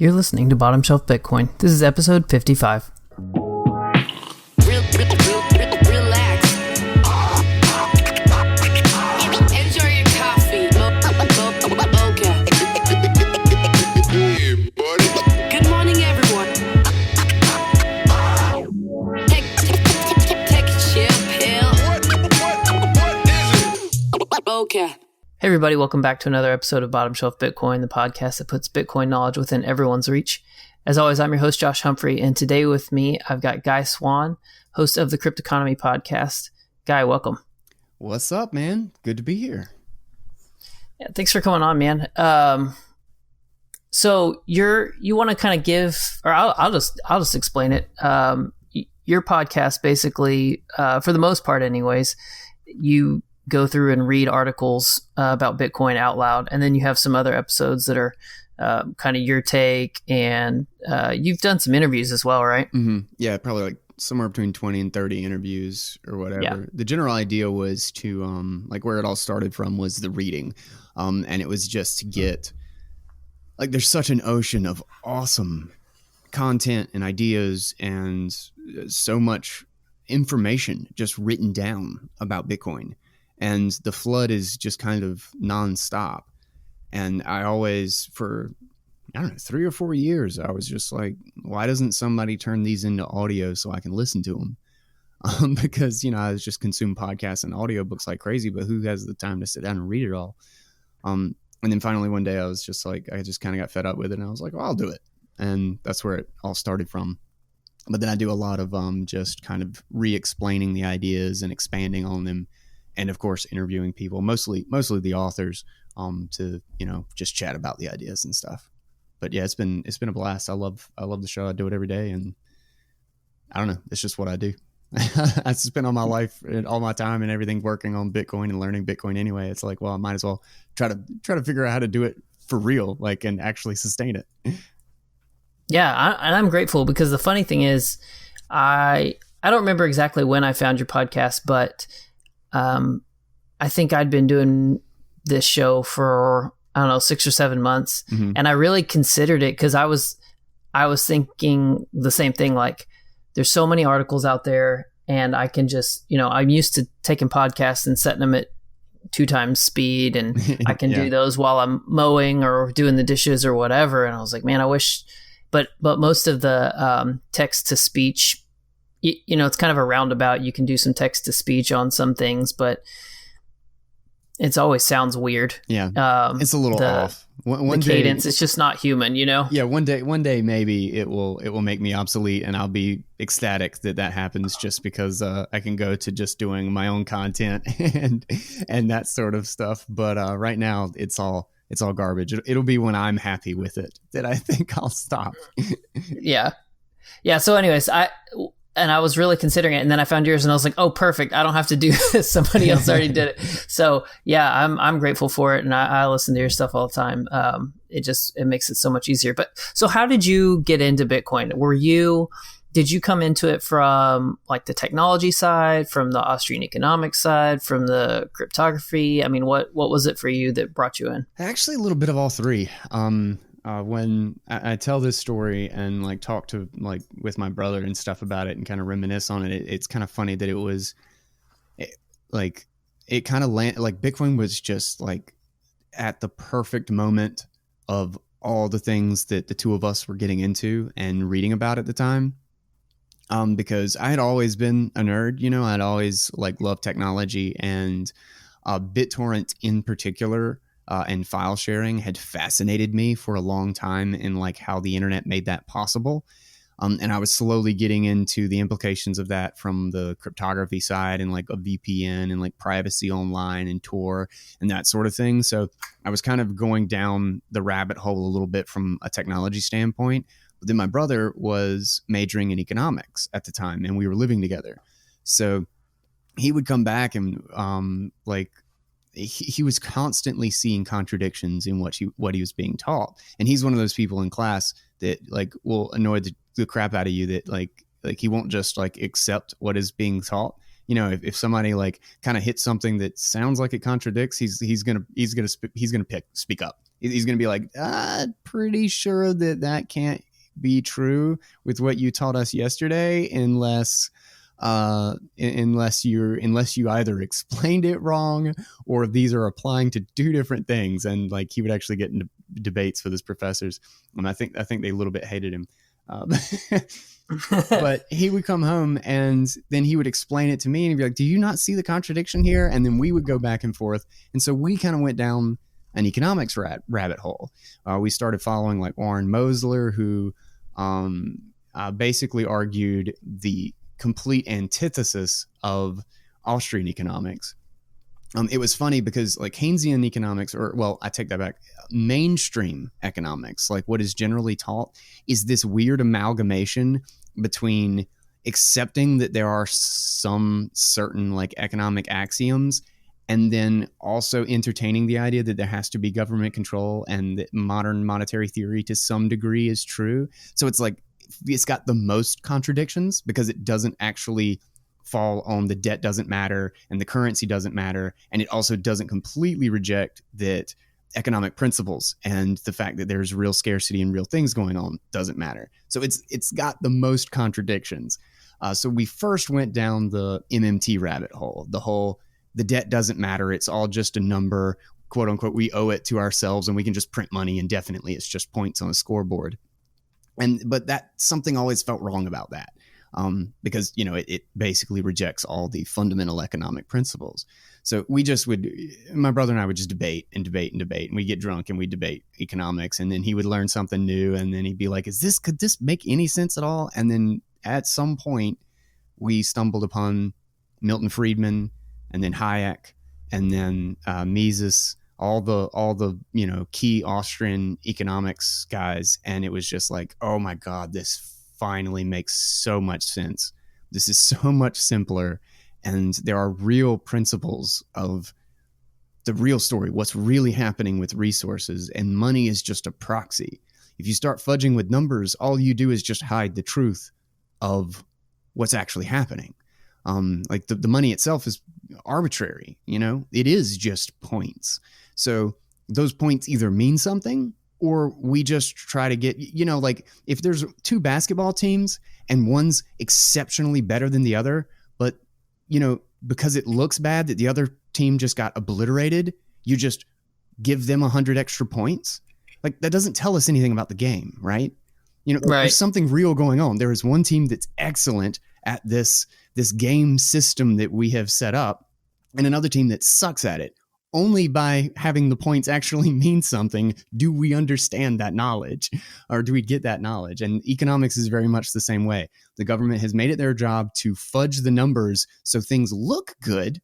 You're listening to Bottomshelf Bitcoin. This is episode 55. Relax. Enjoy your coffee. Okay. Good morning, everyone. Take a chill pill. What is it? Okay. Hey everybody, welcome back to another episode of Bottomshelf Bitcoin, the podcast that puts Bitcoin knowledge within everyone's reach. As always, I'm your host, Josh Humphrey, and today with me, I've got Guy Swann, host of the Cryptoconomy podcast. Guy, welcome. What's up, man? Good to be here. Yeah, thanks for coming on, man. So you want to kind of give, or I'll just explain it. Your podcast, basically, for the most part, anyways, you go through and read articles about Bitcoin out loud, and then you have some other episodes that are kind of your take, and you've done some interviews as well, right? Mm-hmm. Yeah, probably like somewhere between 20 and 30 interviews or whatever. Yeah. The general idea was to, like where it all started from was the reading. And it was just to get, like there's such an ocean of awesome content and ideas and so much information just written down about Bitcoin. And the flood is just kind of nonstop. And I always, for, 3 or 4 years, I was just like, why doesn't somebody turn these into audio so I can listen to them? Because, I was just consume podcasts and audiobooks like crazy, but who has the time to sit down and read it all? And then finally one day I was just like, I just kind of got fed up with it. And I was like, well, I'll do it. And that's where it all started from. But then I do a lot of just kind of re-explaining the ideas and expanding on them. And of course, interviewing people, mostly the authors, to just chat about the ideas and stuff. But yeah, it's been a blast. I love the show. I do it every day, and I don't know. It's just what I do. I spend all my life and all my time and everything working on Bitcoin and learning Bitcoin anyway. It's like, well, I might as well try to figure out how to do it for real, like, and actually sustain it. Yeah, and I'm grateful because the funny thing is, I don't remember exactly when I found your podcast, but I think I'd been doing this show for, 6 or 7 months. Mm-hmm. And I really considered it because I was thinking the same thing. Like, there's so many articles out there, and I can just, I'm used to taking podcasts and setting them at 2 times speed, and I can do those while I'm mowing or doing the dishes or whatever. And I was like, man, I wish, but most of the text to speech, it's kind of a roundabout. You can do some text to speech on some things, but it's always sounds weird. Yeah, it's a little off. One the cadence, it's just not human, Yeah, one day maybe it will make me obsolete, and I'll be ecstatic that happens, just because I can go to just doing my own content and that sort of stuff. But right now, it's all garbage. It'll be when I'm happy with it that I think I'll stop. Yeah. So, anyways, I was really considering it, and then I found yours, and I was like, "Oh, perfect! I don't have to do this. Somebody else already did it." So, yeah, I'm grateful for it, and I listen to your stuff all the time. It makes it so much easier. But so, how did you get into Bitcoin? Did you come into it from like the technology side, from the Austrian economics side, from the cryptography? I mean, what was it for you that brought you in? Actually, a little bit of all three. When I tell this story and like talk to like with my brother and stuff about it and kind of reminisce on it, it's kind of funny that it kind of like Bitcoin was just like at the perfect moment of all the things that the two of us were getting into and reading about at the time. Because I had always been a nerd, I'd always like loved technology, and BitTorrent in particular. And file sharing had fascinated me for a long time, and like how the internet made that possible. And I was slowly getting into the implications of that from the cryptography side, and like a VPN and like privacy online and Tor and that sort of thing. So I was kind of going down the rabbit hole a little bit from a technology standpoint. But then my brother was majoring in economics at the time, and we were living together. So he would come back and he was constantly seeing contradictions in what he was being taught. And he's one of those people in class that like will annoy the crap out of you, that like he won't just like accept what is being taught. If somebody like kind of hits something that sounds like it contradicts, he's gonna speak up. He's going to be like, pretty sure that can't be true with what you taught us yesterday, unless you either explained it wrong or these are applying to two different things. And like he would actually get into debates with his professors, and I think they a little bit hated him. But he would come home and then he would explain it to me and he'd be like, do you not see the contradiction here? And then we would go back and forth. And so we kind of went down an economics rabbit hole. We started following like Warren Mosler, who basically argued the complete antithesis of Austrian economics. It was funny because like Keynesian economics, or well, I take that back, mainstream economics, like what is generally taught, is this weird amalgamation between accepting that there are some certain like economic axioms and then also entertaining the idea that there has to be government control and that modern monetary theory to some degree is true. So it's like it's got the most contradictions because it doesn't actually fall on the debt doesn't matter and the currency doesn't matter, and it also doesn't completely reject that economic principles and the fact that there's real scarcity and real things going on doesn't matter. So it's got the most contradictions. So we first went down the MMT rabbit hole, the debt doesn't matter, it's all just a number, quote unquote, we owe it to ourselves and we can just print money indefinitely, it's just points on a scoreboard. But that something always felt wrong about that. Because, you know, it basically rejects all the fundamental economic principles. So my brother and I would just debate, and we'd get drunk and we'd debate economics, and then he would learn something new, and then he'd be like, could this make any sense at all? And then at some point we stumbled upon Milton Friedman, and then Hayek, and then Mises, all the you know, key Austrian economics guys, and it was just like, oh my God, this finally makes so much sense. This is so much simpler, and there are real principles of the real story, what's really happening with resources, and money is just a proxy. If you start fudging with numbers, all you do is just hide the truth of what's actually happening. Like the money itself is arbitrary, you know, it is just points. So those points either mean something, or we just try to get, you know, like if there's two basketball teams and one's exceptionally better than the other, but, you know, because it looks bad that the other team just got obliterated, you just give them 100 extra points. Like that doesn't tell us anything about the game, right? You know, right. There's something real going on. There is one team that's excellent at this game system that we have set up, and another team that sucks at it. Only by having the points actually mean something do we understand that knowledge, or do we get that knowledge. And economics is very much the same way. The government has made it their job to fudge the numbers so things look good,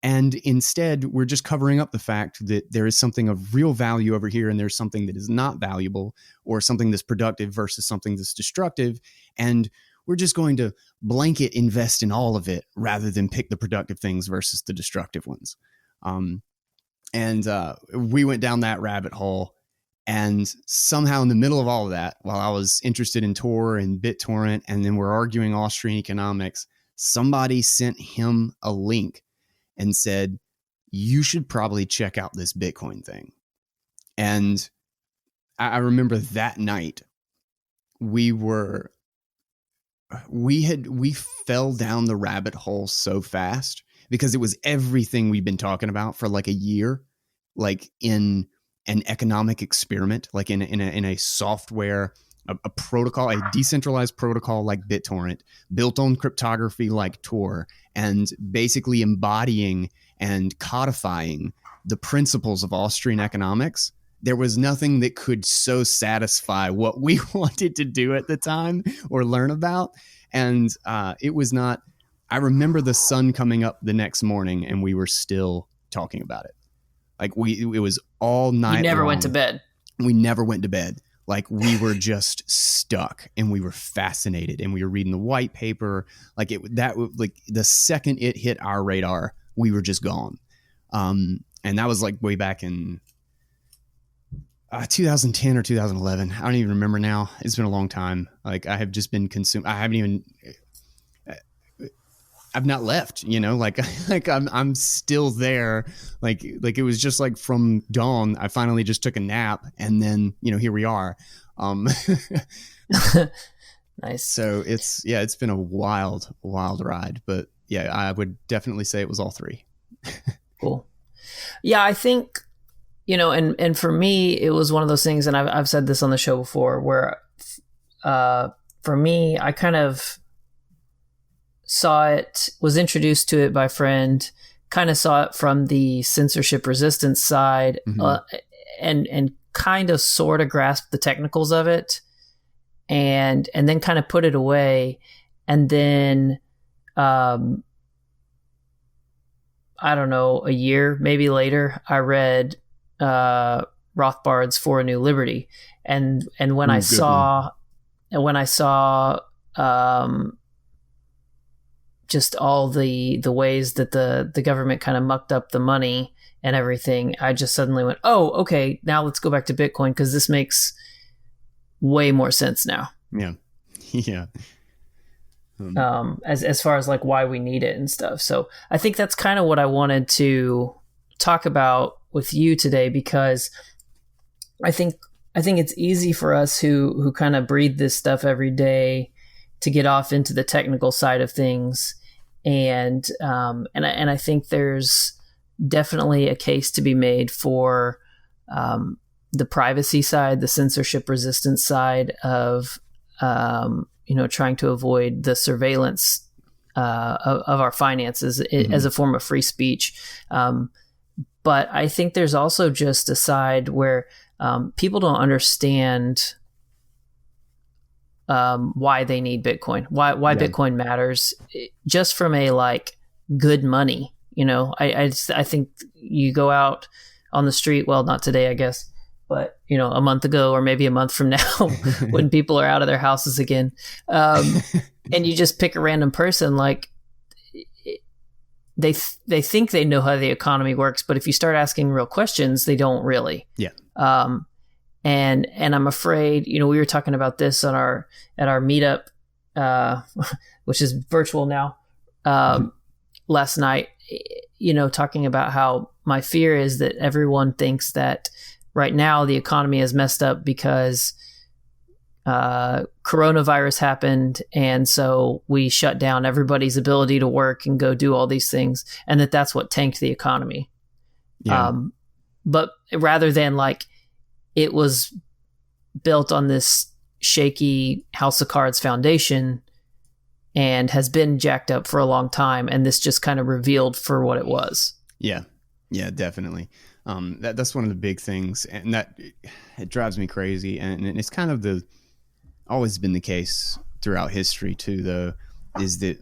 and instead we're just covering up the fact that there is something of real value over here and there's something that is not valuable, or something that's productive versus something that's destructive, and we're just going to blanket invest in all of it rather than pick the productive things versus the destructive ones. And we went down that rabbit hole, and somehow in the middle of all of that, while I was interested in Tor and BitTorrent, and then we're arguing Austrian economics, somebody sent him a link and said, you should probably check out this Bitcoin thing. And I remember that night we fell down the rabbit hole so fast, because it was everything we've been talking about for like a year, like in an economic experiment, like in a software, a protocol, a decentralized protocol like BitTorrent, built on cryptography like Tor, and basically embodying and codifying the principles of Austrian economics. There was nothing that could so satisfy what we wanted to do at the time or learn about. And it was not, I remember the sun coming up the next morning and we were still talking about it. Like it was all night. You never long. went to bed. We never went to bed. Like we were just stuck, and we were fascinated, and we were reading the white paper. Like the second it hit our radar, we were just gone. And that was like way back in 2010 or 2011. I don't even remember now. It's been a long time. Like I have just been consumed. I haven't even. I've not left, like like I'm still there. Like it was just like from dawn, I finally just took a nap, and then, here we are. Nice. So it's been a wild ride, but yeah, I would definitely say it was all three. Cool. Yeah, I think, and for me, it was one of those things, and I've said this on the show before, where for me, I kind of was introduced to it by a friend, kind of saw it from the censorship resistance side, and kind of sort of grasped the technicals of it, and then kind of put it away. And then, I don't know, a year maybe later, I read Rothbard's For a New Liberty, and when I saw just all the ways that the government kind of mucked up the money and everything, I just suddenly went, oh, okay, now let's go back to Bitcoin, because this makes way more sense now. Yeah. Yeah. As far as like why we need it and stuff. So I think that's kind of what I wanted to talk about with you today, because I think it's easy for us who kind of breathe this stuff every day to get off into the technical side of things. And I think there's definitely a case to be made for the privacy side, the censorship resistance side of trying to avoid the surveillance of our finances as a form of free speech. But I think there's also just a side where people don't understand why they need Bitcoin, why Bitcoin matters, just from a like good money. I think you go out on the street, well, not today, I guess, but a month ago, or maybe a month from now, when people are out of their houses again, and you just pick a random person, like they think they know how the economy works, but if you start asking real questions, they don't really. Yeah. And I'm afraid, we were talking about this at our meetup, which is virtual now, last night, talking about how my fear is that everyone thinks that right now the economy is messed up because coronavirus happened, and so we shut down everybody's ability to work and go do all these things, and that's what tanked the economy. Yeah. But rather than like it was built on this shaky house of cards foundation and has been jacked up for a long time, and this just kind of revealed for what it was. Yeah. Yeah, definitely. That's one of the big things, and that it drives me crazy. And it's kind of always been the case throughout history too, though, is that,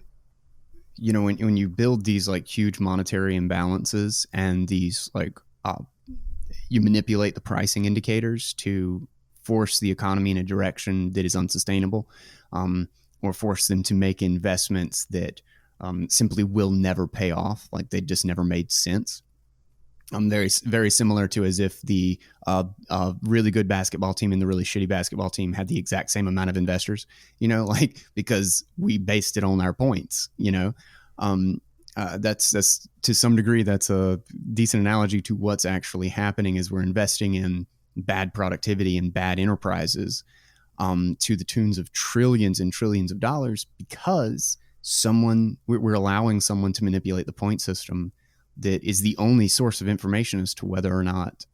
when you build these like huge monetary imbalances and these like, you manipulate the pricing indicators to force the economy in a direction that is unsustainable, or force them to make investments that simply will never pay off. Like they just never made sense. Very, very similar to as if the really good basketball team and the really shitty basketball team had the exact same amount of investors, because we based it on our points, that's to some degree, that's a decent analogy to what's actually happening is we're investing in bad productivity and bad enterprises to the tunes of trillions and trillions of dollars, because we're allowing someone to manipulate the point system that is the only source of information as to whether or not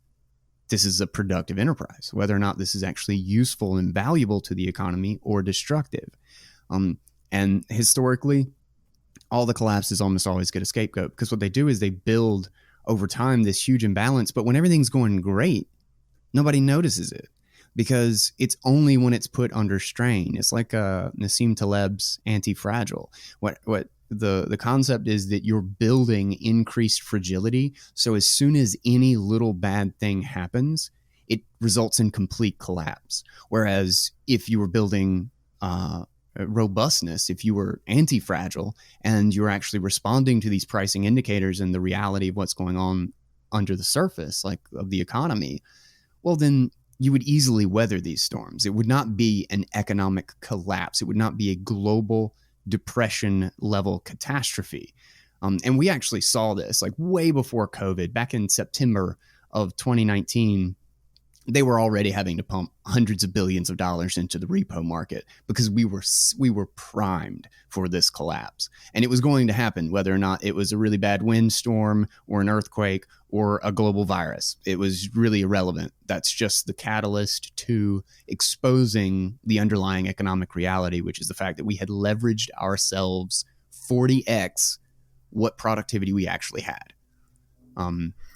this is a productive enterprise, whether or not this is actually useful and valuable to the economy or destructive. And historically, all the collapses almost always get a scapegoat, because what they do is they build over time this huge imbalance. But when everything's going great, nobody notices it, because it's only when it's put under strain. It's like Nassim Taleb's anti-fragile. What the concept is that you're building increased fragility. So as soon as any little bad thing happens, it results in complete collapse. Whereas if you were building robustness, if you were anti-fragile and you're actually responding to these pricing indicators and the reality of what's going on under the surface, like of the economy, well, then you would easily weather these storms. It would not be an economic collapse. It would not be a global depression level catastrophe. And we actually saw this like way before COVID. Back in September of 2019, they were already having to pump hundreds of billions of dollars into the repo market because we were primed for this collapse. And it was going to happen, whether or not it was a really bad windstorm or an earthquake or a global virus. It was really irrelevant. That's just the catalyst to exposing the underlying economic reality, which is the fact that we had leveraged ourselves 40x what productivity we actually had.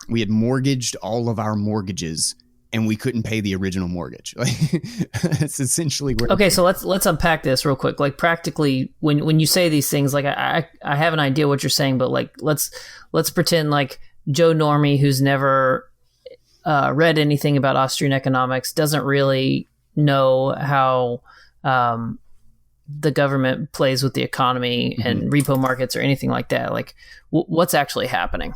We had mortgaged all of our mortgages and we couldn't pay the original mortgage. Like, that's essentially where. Okay, so let's unpack this real quick. Like practically, when you say these things, like I have an idea what you're saying, but like let's pretend like Joe Normie, who's never read anything about Austrian economics, doesn't really know how the government plays with the economy and repo markets or anything like that. Like, what's actually happening?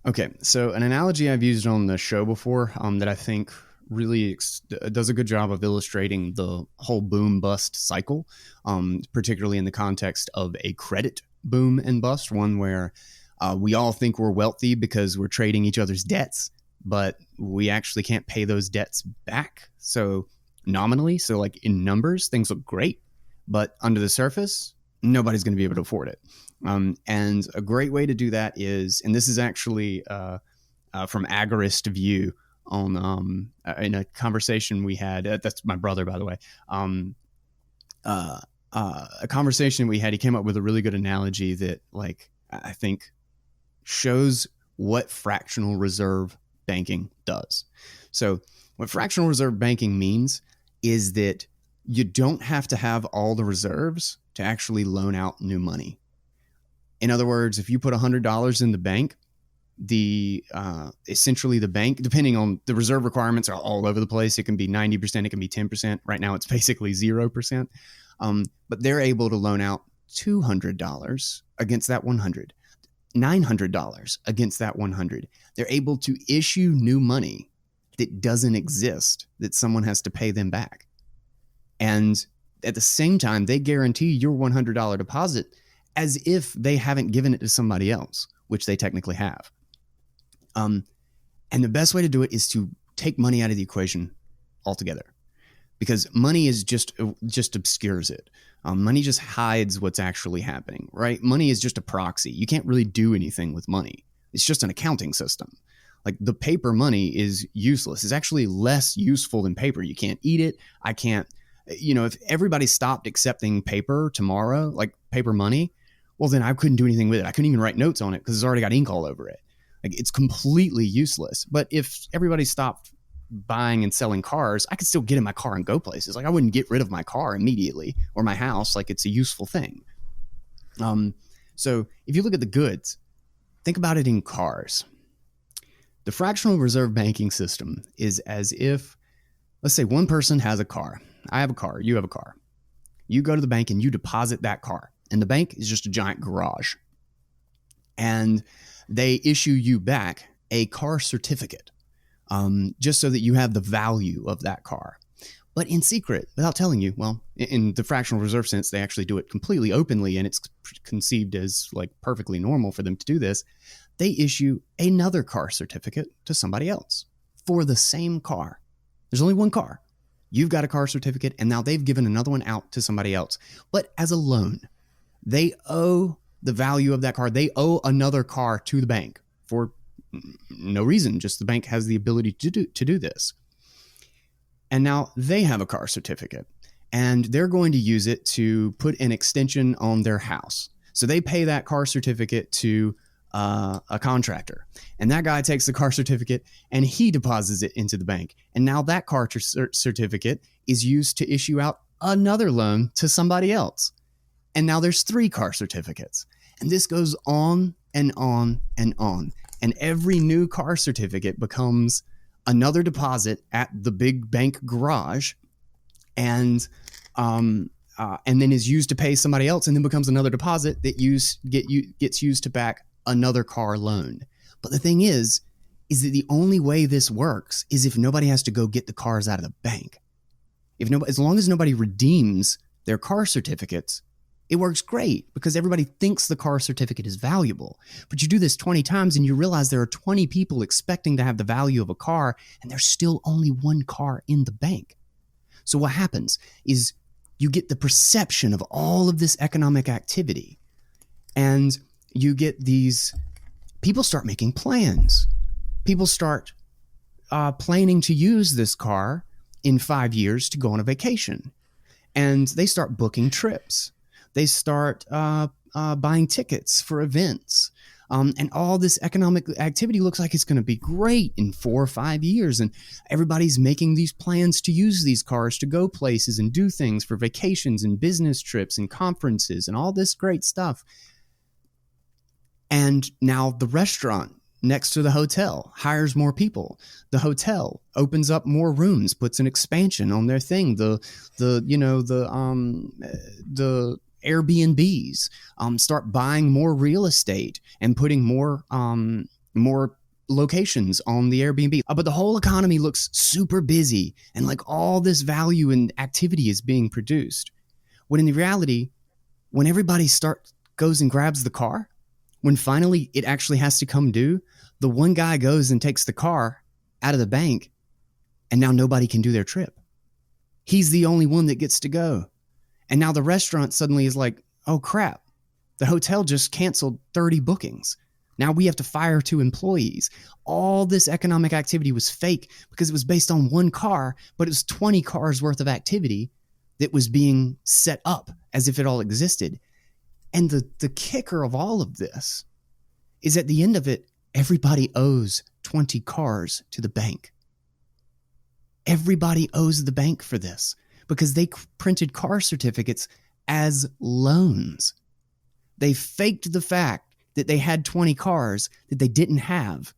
Okay, so an analogy I've used on the show before that I think really does a good job of illustrating the whole boom-bust cycle, particularly in the context of a credit boom and bust, one where we all think we're wealthy because we're trading each other's debts, but we actually can't pay those debts back. So nominally, so like in numbers, things look great, but under the surface, nobody's going to be able to afford it. And a great way to do that is, and this is actually from Agorist View on in a conversation we had. That's my brother, by the way. A conversation we had. He came up with a really good analogy that, like, I think shows what fractional reserve banking does. So, what fractional reserve banking means is that you don't have to have all the reserves to actually loan out new money. In other words, if you put $100 in the bank, essentially the bank, depending on the reserve requirements, are all over the place. It can be 90%, it can be 10%. Right now, it's basically 0%. But they're able to loan out $200 against that 100, $900 against that 100. They're able to issue new money that doesn't exist, that someone has to pay them back. And at the same time, they guarantee your $100 deposit as if they haven't given it to somebody else, which they technically have. And the best way to do it is to take money out of the equation altogether, because money is just obscures it. Money just hides what's actually happening, right? Money is just a proxy. You can't really do anything with money. It's just an accounting system. Like, the paper money is useless. It's actually less useful than paper. You can't eat it. I can't, if everybody stopped accepting paper tomorrow, like paper money, well, then I couldn't do anything with it. I couldn't even write notes on it because it's already got ink all over it. Like, it's completely useless. But if everybody stopped buying and selling cars, I could still get in my car and go places. Like, I wouldn't get rid of my car immediately or my house. Like, it's a useful thing. So if you look at the goods, think about it in cars. The fractional reserve banking system is as if, let's say one person has a car. I have a car. You have a car. You go to the bank and you deposit that car. And the bank is just a giant garage. And they issue you back a car certificate, just so that you have the value of that car. But in secret, without telling you, well, in the fractional reserve sense, they actually do it completely openly, and it's conceived as like perfectly normal for them to do this. They issue another car certificate to somebody else for the same car. There's only one car. You've got a car certificate, and now they've given another one out to somebody else, but as a loan. They owe the value of that car. They owe another car to the bank for no reason. Just the bank has the ability to do this. And now they have a car certificate, and they're going to use it to put an extension on their house. So they pay that car certificate to a contractor, and that guy takes the car certificate and he deposits it into the bank. And now that car certificate is used to issue out another loan to somebody else. And now there's 3 car certificates. And this goes on and on and on. And every new car certificate becomes another deposit at the big bank garage, and then is used to pay somebody else, and then becomes another deposit that gets used to back another car loan. But the thing is that the only way this works is if nobody has to go get the cars out of the bank. As long as nobody redeems their car certificates, It works great because everybody thinks the car certificate is valuable. But you do this 20 times and you realize there are 20 people expecting to have the value of a car, and there's still only one car in the bank. So what happens is you get the perception of all of this economic activity, and you get these people start making plans. People start planning to use this car in 5 years to go on a vacation, and they start booking trips. They start buying tickets for events. And all this economic activity looks like it's going to be great in 4 or 5 years. And everybody's making these plans to use these cars to go places and do things for vacations and business trips and conferences and all this great stuff. And now the restaurant next to the hotel hires more people. The hotel opens up more rooms, puts an expansion on their thing. The Airbnbs start buying more real estate and putting more locations on the Airbnb. But the whole economy looks super busy, and like all this value and activity is being produced. When in reality, when everybody goes and grabs the car, when finally it actually has to come due, the one guy goes and takes the car out of the bank, and now nobody can do their trip. He's the only one that gets to go. And now the restaurant suddenly is like, oh crap, the hotel just canceled 30 bookings. Now we have to fire 2 employees. All this economic activity was fake because it was based on one car, but it was 20 cars worth of activity that was being set up as if it all existed. And the kicker of all of this is at the end of it, everybody owes 20 cars to the bank. Everybody owes the bank for this because they printed car certificates as loans. They faked the fact that they had 20 cars that they didn't have.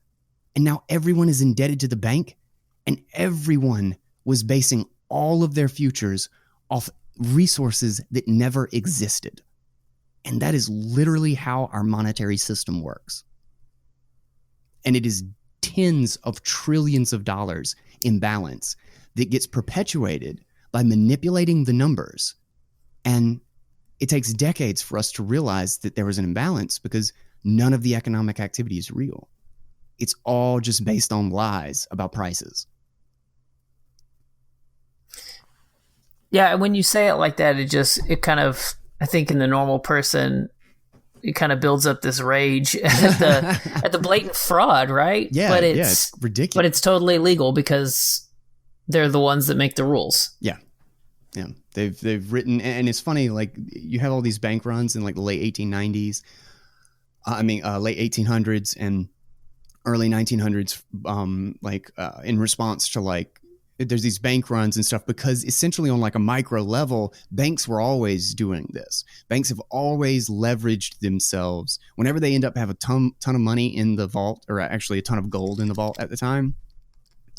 And now everyone is indebted to the bank, and everyone was basing all of their futures off resources that never existed. And that is literally how our monetary system works. And it is tens of trillions of dollars in balance that gets perpetuated by manipulating the numbers. And it takes decades for us to realize that there was an imbalance because none of the economic activity is real. It's all just based on lies about prices. Yeah, when you say it like that, it kind of, I think in the normal person, it kind of builds up this rage at the blatant fraud, right? Yeah, but it's ridiculous. But it's totally legal because they're the ones that make the rules. Yeah. They've written, and it's funny, like you have all these bank runs in like the late 1890s, late 1800s and early 1900s, in response to like, there's these bank runs and stuff because essentially on like a micro level, banks were always doing this. Banks have always leveraged themselves. Whenever they end up have a ton of money in the vault, or actually a ton of gold in the vault at the time,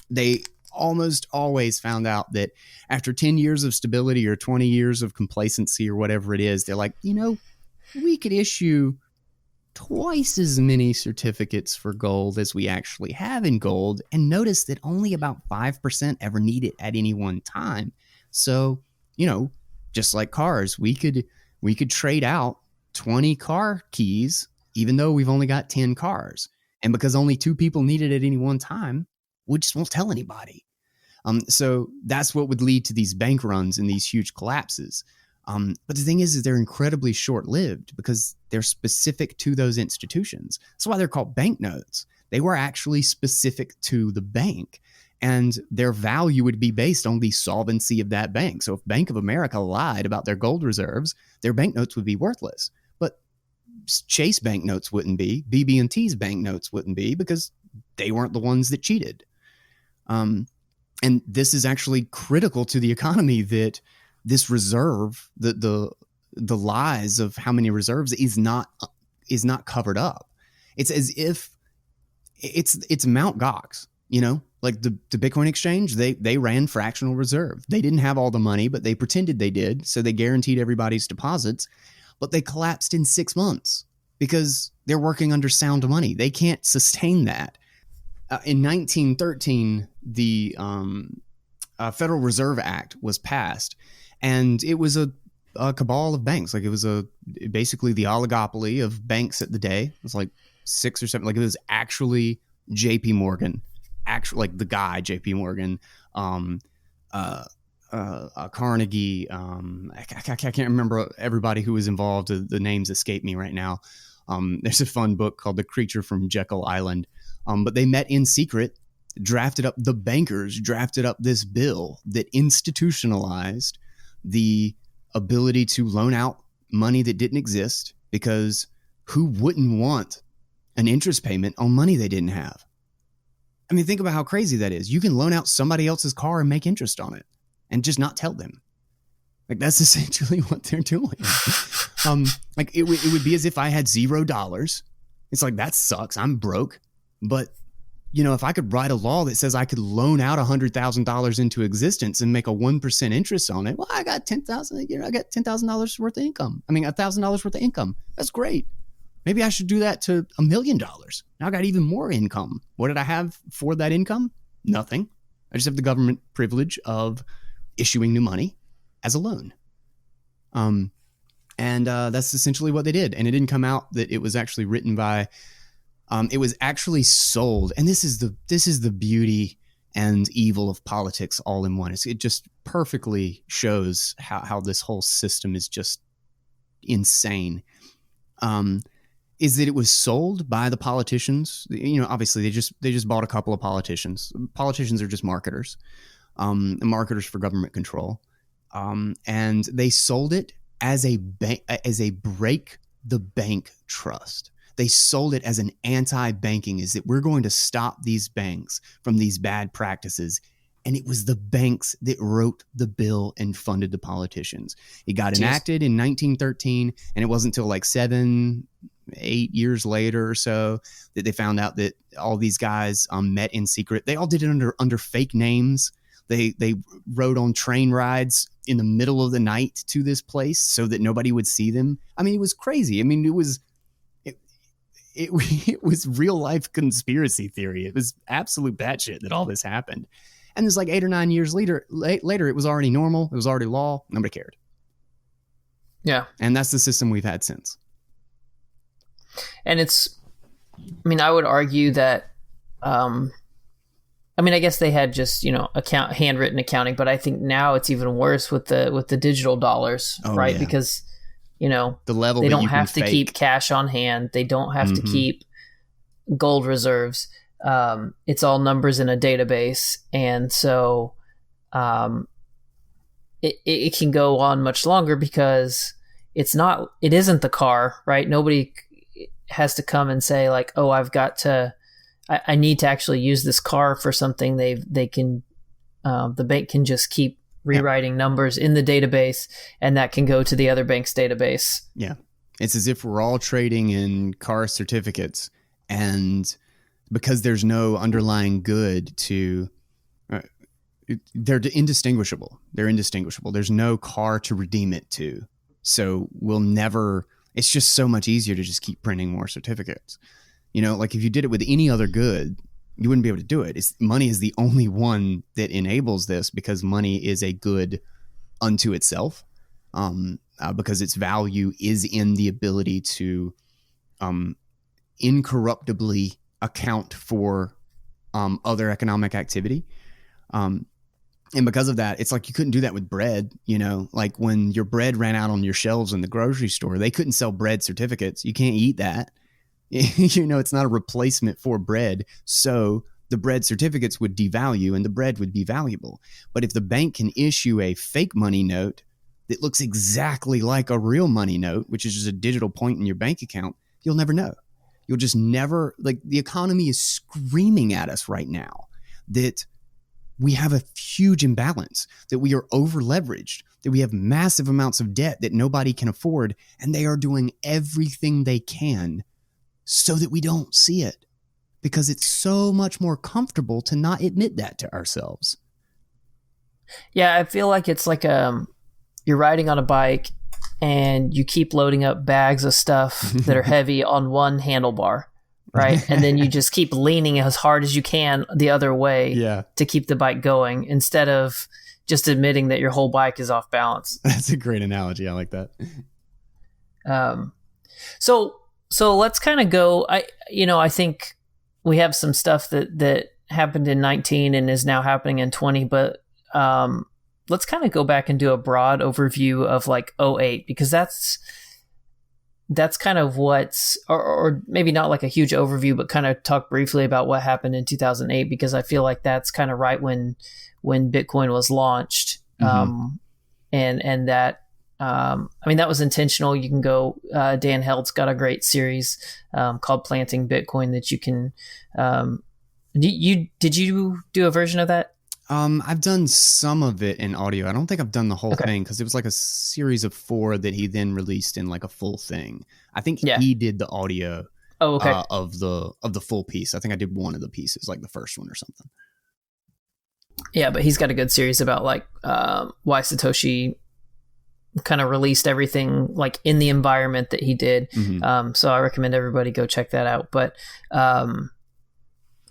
they almost always found out that after 10 years of stability or 20 years of complacency or whatever it is, they're like, we could issue twice as many certificates for gold as we actually have in gold, and notice that only about 5% ever need it at any one time. So, just like cars, we could trade out 20 car keys, even though we've only got 10 cars. And because only 2 people need it at any one time, we just won't tell anybody. So that's what would lead to these bank runs and these huge collapses. But the thing is they're incredibly short-lived because they're specific to those institutions. That's why they're called banknotes. They were actually specific to the bank, and their value would be based on the solvency of that bank. So if Bank of America lied about their gold reserves, their banknotes would be worthless. But Chase banknotes wouldn't be. BB&T's banknotes wouldn't be because they weren't the ones that cheated. And this is actually critical to the economy, that this reserve, the lies of how many reserves is not covered up. It's as if it's Mount Gox, like the Bitcoin exchange, they ran fractional reserve. They didn't have all the money, but they pretended they did. So they guaranteed everybody's deposits, but they collapsed in 6 months because they're working under sound money. They can't sustain that. In 1913, the Federal Reserve Act was passed, and it was a a cabal of banks. Like it was basically the oligopoly of banks at the day. It was like 6 or 7. Like it was actually J.P. Morgan, actually like the guy J.P. Morgan, Carnegie. I can't remember everybody who was involved. The names escape me right now. There's a fun book called The Creature from Jekyll Island. But they met in secret, the bankers drafted up this bill that institutionalized the ability to loan out money that didn't exist, because who wouldn't want an interest payment on money they didn't have? I mean, think about how crazy that is. You can loan out somebody else's car and make interest on it and just not tell them. Like that's essentially what they're doing. Like it would be as if I had $0. It's like, that sucks. I'm broke. But you know, if I could write a law that says I could loan out $100,000 into existence and make a 1% interest on it, well, I got $10,000. I got $10,000 worth of income. I mean, $1,000 worth of income. That's great. Maybe I should do that to $1 million. Now I got even more income. What did I have for that income? Nothing. I just have the government privilege of issuing new money as a loan. And that's essentially what they did. And it didn't come out that it was actually written by. It was actually sold, and this is the beauty and evil of politics all in one. It just perfectly shows how this whole system is just insane. Is that it was sold by the politicians? You know, obviously they just bought a couple of politicians. Politicians are just marketers, marketers for government control, and they sold it as a break the bank trust. They sold it as an anti-banking, is that we're going to stop these banks from these bad practices. And it was the banks that wrote the bill and funded the politicians. It got enacted in 1913, and it wasn't until like 7-8 years later or so that they found out that all these guys met in secret. They all did it under fake names. They rode on train rides in the middle of the night to this place so that nobody would see them. I mean, it was crazy. I mean, it was real life conspiracy theory. It was absolute batshit that all this happened. And it's like 8 or 9 years later, it was already normal. It was already law. Nobody cared. Yeah. And that's the system we've had since. And I would argue that, I guess they had just, handwritten accounting, but I think now it's even worse with the digital dollars, right? Yeah. Because, the level they don't have to keep cash on hand. They don't have to keep gold reserves. It's all numbers in a database. And so it can go on much longer because it isn't the car, right? Nobody has to come and say like, oh, I need to actually use this car for something. The bank can just keep rewriting numbers in the database, and that can go to the other bank's database. Yeah. It's as if we're all trading in car certificates, and because there's no underlying good they're indistinguishable. There's no car to redeem it to. So it's just so much easier to just keep printing more certificates. Like if you did it with any other good, you wouldn't be able to do it. Money is the only one that enables this, because money is a good unto itself, because its value is in the ability to incorruptibly account for other economic activity. And because of that, it's like you couldn't do that with bread. Like when your bread ran out on your shelves in the grocery store, they couldn't sell bread certificates. You can't eat that. It's not a replacement for bread. So the bread certificates would devalue and the bread would be valuable. But if the bank can issue a fake money note that looks exactly like a real money note, which is just a digital point in your bank account, you'll never know. You'll just never, like, the economy is screaming at us right now that we have a huge imbalance, that we are over leveraged, that we have massive amounts of debt that nobody can afford, and they are doing everything they can so that we don't see it, because it's so much more comfortable to not admit that to ourselves. Yeah, I feel like it's like you're riding on a bike and you keep loading up bags of stuff that are heavy on one handlebar, right? And then you just keep leaning as hard as you can the other way to keep the bike going, instead of just admitting that your whole bike is off balance. That's a great analogy. I like that. So let's kind of go. I think we have some stuff that happened in 19 and is now happening in 20, but let's kind of go back and do a broad overview of like '08, because that's kind of what's, or maybe not like a huge overview, but kind of talk briefly about what happened in 2008, because I feel like that's kind of right when Bitcoin was launched. And that, that was intentional. You can go, Dan Held's got a great series called Planting Bitcoin that you can, did you do a version of that? I've done some of it in audio. I don't think I've done the whole Okay. thing, because it was like a series of 4 that he then released in like a full thing. I think Yeah. he did the audio Oh, okay. of the full piece. I think I did one of the pieces, like the first one or something. Yeah, but he's got a good series about like why Satoshi kind of released everything like in the environment that he did. So I recommend everybody go check that out. But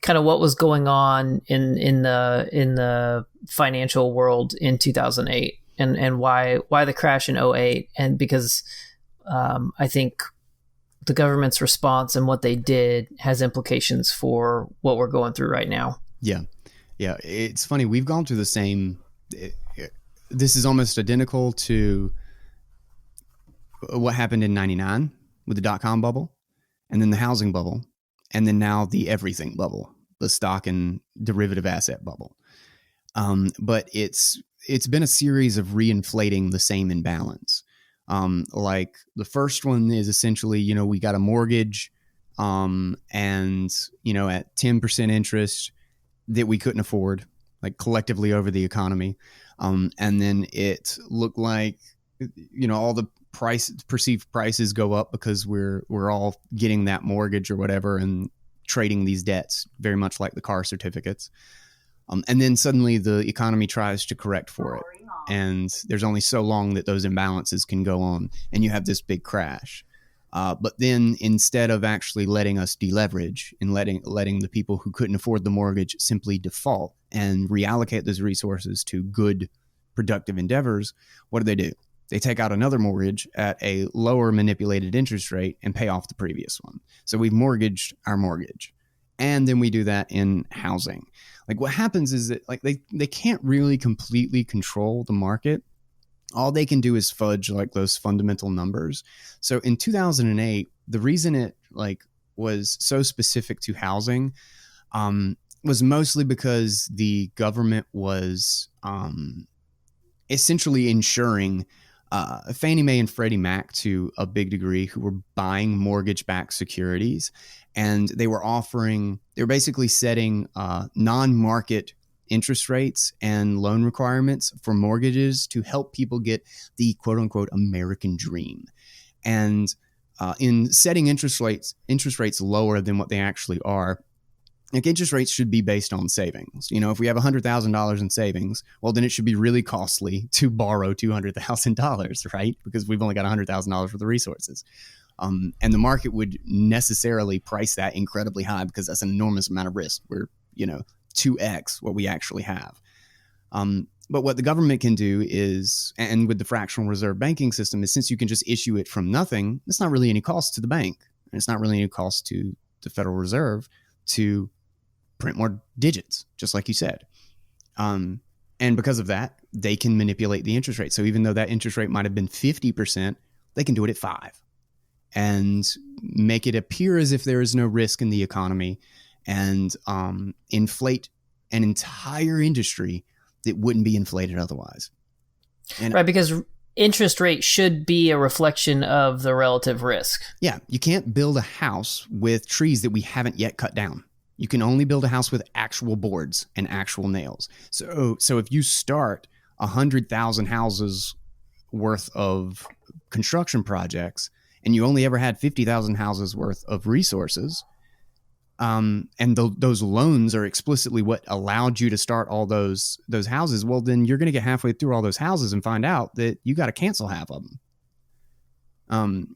kind of what was going on in the financial world in 2008, and why the crash in '08, and because I think the government's response and what they did has implications for what we're going through right now. Yeah. It's funny. We've gone through the same. This is almost identical to what happened in '99 with the dot-com bubble, and then the housing bubble, and then now the everything bubble, the stock and derivative asset bubble. But it's been a series of reinflating the same imbalance. Like the first one is essentially, we got a mortgage, and at 10% interest that we couldn't afford, like collectively over the economy. And then it looked like, all the perceived prices go up because we're all getting that mortgage or whatever and trading these debts, very much like the car certificates. And then suddenly the economy tries to correct for it. And there's only so long that those imbalances can go on, and you have this big crash. But then instead of actually letting us deleverage and letting the people who couldn't afford the mortgage simply default and reallocate those resources to good, productive endeavors, what do? They take out another mortgage at a lower manipulated interest rate and pay off the previous one. So we've mortgaged our mortgage. And then we do that in housing. Like what happens is that like they can't really completely control the market. All they can do is fudge like those fundamental numbers. So in 2008, the reason it like was so specific to housing was mostly because the government was essentially insuring Fannie Mae and Freddie Mac to a big degree, who were buying mortgage-backed securities, and they were basically setting non-market interest rates and loan requirements for mortgages to help people get the quote-unquote American dream. And in setting interest rates lower than what they actually are, like interest rates should be based on savings. If we have $100,000 in savings, well, then it should be really costly to borrow $200,000, right? Because we've only got $100,000 worth of resources. And the market would necessarily price that incredibly high because that's an enormous amount of risk. We're, 2x what we actually have. But what the government can do is, and with the fractional reserve banking system, is since you can just issue it from nothing, it's not really any cost to the bank. And it's not really any cost to the Federal Reserve to print more digits, just like you said. And because of that, they can manipulate the interest rate. So even though that interest rate might have been 50%, they can do it at 5% and make it appear as if there is no risk in the economy, and inflate an entire industry that wouldn't be inflated otherwise. And right, because interest rate should be a reflection of the relative risk. Yeah, you can't build a house with trees that we haven't yet cut down. You can only build a house with actual boards and actual nails. So if you start 100,000 houses worth of construction projects and you only ever had 50,000 houses worth of resources, and those loans are explicitly what allowed you to start all those houses, well, then you're going to get halfway through all those houses and find out that you got to cancel half of them.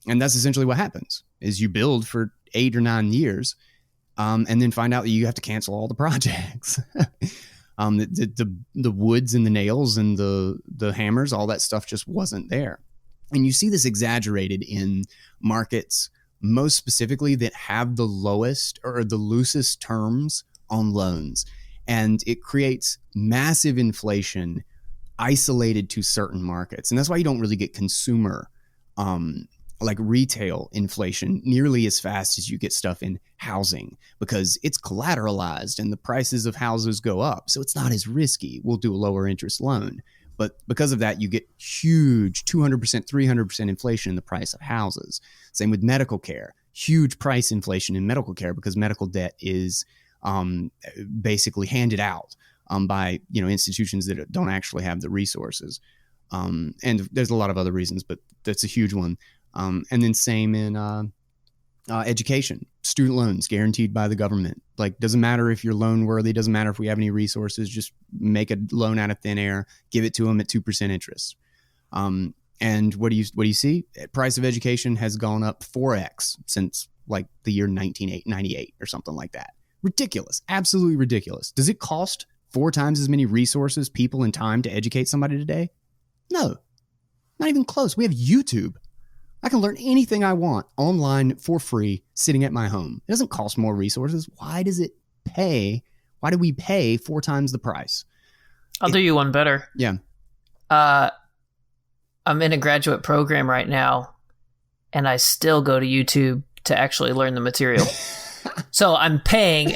And that's essentially what happens is you build for 8 or 9 years, and then find out that you have to cancel all the projects. The woods and the nails and the hammers, all that stuff just wasn't there. And you see this exaggerated in markets, most specifically that have the lowest or the loosest terms on loans. And it creates massive inflation isolated to certain markets. And that's why you don't really get consumer, like retail inflation nearly as fast as you get stuff in housing, because it's collateralized and the prices of houses go up. So it's not as risky. We'll do a lower interest loan. But because of that, you get huge 200%, 300% inflation in the price of houses. Same with medical care, huge price inflation in medical care because medical debt is basically handed out by institutions that don't actually have the resources. And there's a lot of other reasons, but that's a huge one. And then same in education, student loans guaranteed by the government. Like, doesn't matter if you're loan worthy, doesn't matter if we have any resources, just make a loan out of thin air, give it to them at 2% interest. And what do you see? Price of education has gone up 4x since like the year 1998 or something like that. Ridiculous. Absolutely ridiculous. Does it cost 4 times as many resources, people, and time to educate somebody today? No, not even close. We have YouTube. I can learn anything I want online for free sitting at my home. It doesn't cost more resources. Why does it pay? Why do we pay 4 times the price? I'll do you one better. Yeah. I'm in a graduate program right now, and I still go to YouTube to actually learn the material. So I'm paying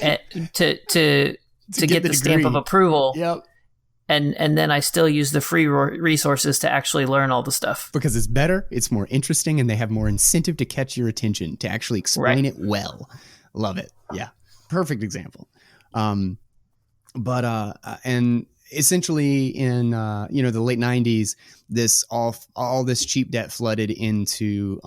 to get the stamp of approval. Yep. And then I still use the free resources to actually learn all the stuff. Because it's better, it's more interesting, and they have more incentive to catch your attention, to actually explain it well. Love it. Yeah. Perfect example. And essentially in the late 90s, all this cheap debt flooded into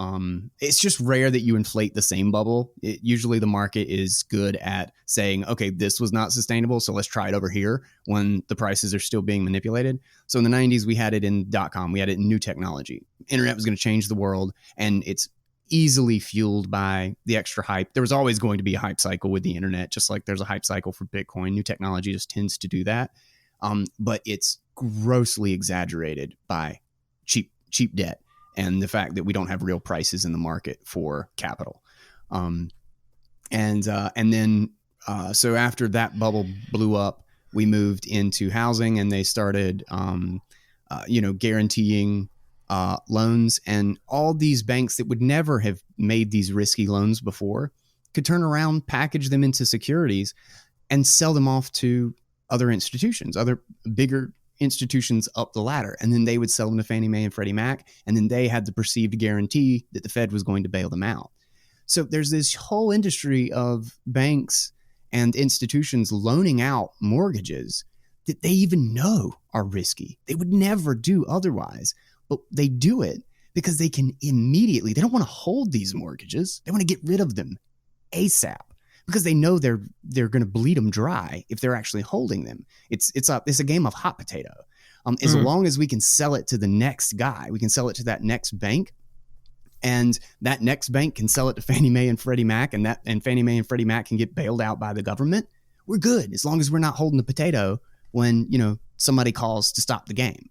it's just rare that you inflate the same bubble. Usually the market is good at saying, okay, this was not sustainable, so let's try it over here when the prices are still being manipulated. So in the 90s, we had it in .com, we had it in new technology. Internet was going to change the world, and it's easily fueled by the extra hype. There was always going to be a hype cycle with the internet, just like there's a hype cycle for Bitcoin. New technology just tends to do that. But it's grossly exaggerated by cheap debt and the fact that we don't have real prices in the market for capital. So after that bubble blew up, we moved into housing, and they started, guaranteeing loans, and all these banks that would never have made these risky loans before could turn around, package them into securities, and sell them off to other institutions, other bigger institutions up the ladder. And then they would sell them to Fannie Mae and Freddie Mac. And then they had the perceived guarantee that the Fed was going to bail them out. So there's this whole industry of banks and institutions loaning out mortgages that they even know are risky. They would never do otherwise, but they do it because they can immediately, they don't want to hold these mortgages. They want to get rid of them ASAP, because they know they're going to bleed them dry if they're actually holding them. It's a game of hot potato. As long as we can sell it to the next guy, we can sell it to that next bank, and that next bank can sell it to Fannie Mae and Freddie Mac, and Fannie Mae and Freddie Mac can get bailed out by the government. We're good as long as we're not holding the potato when somebody calls to stop the game.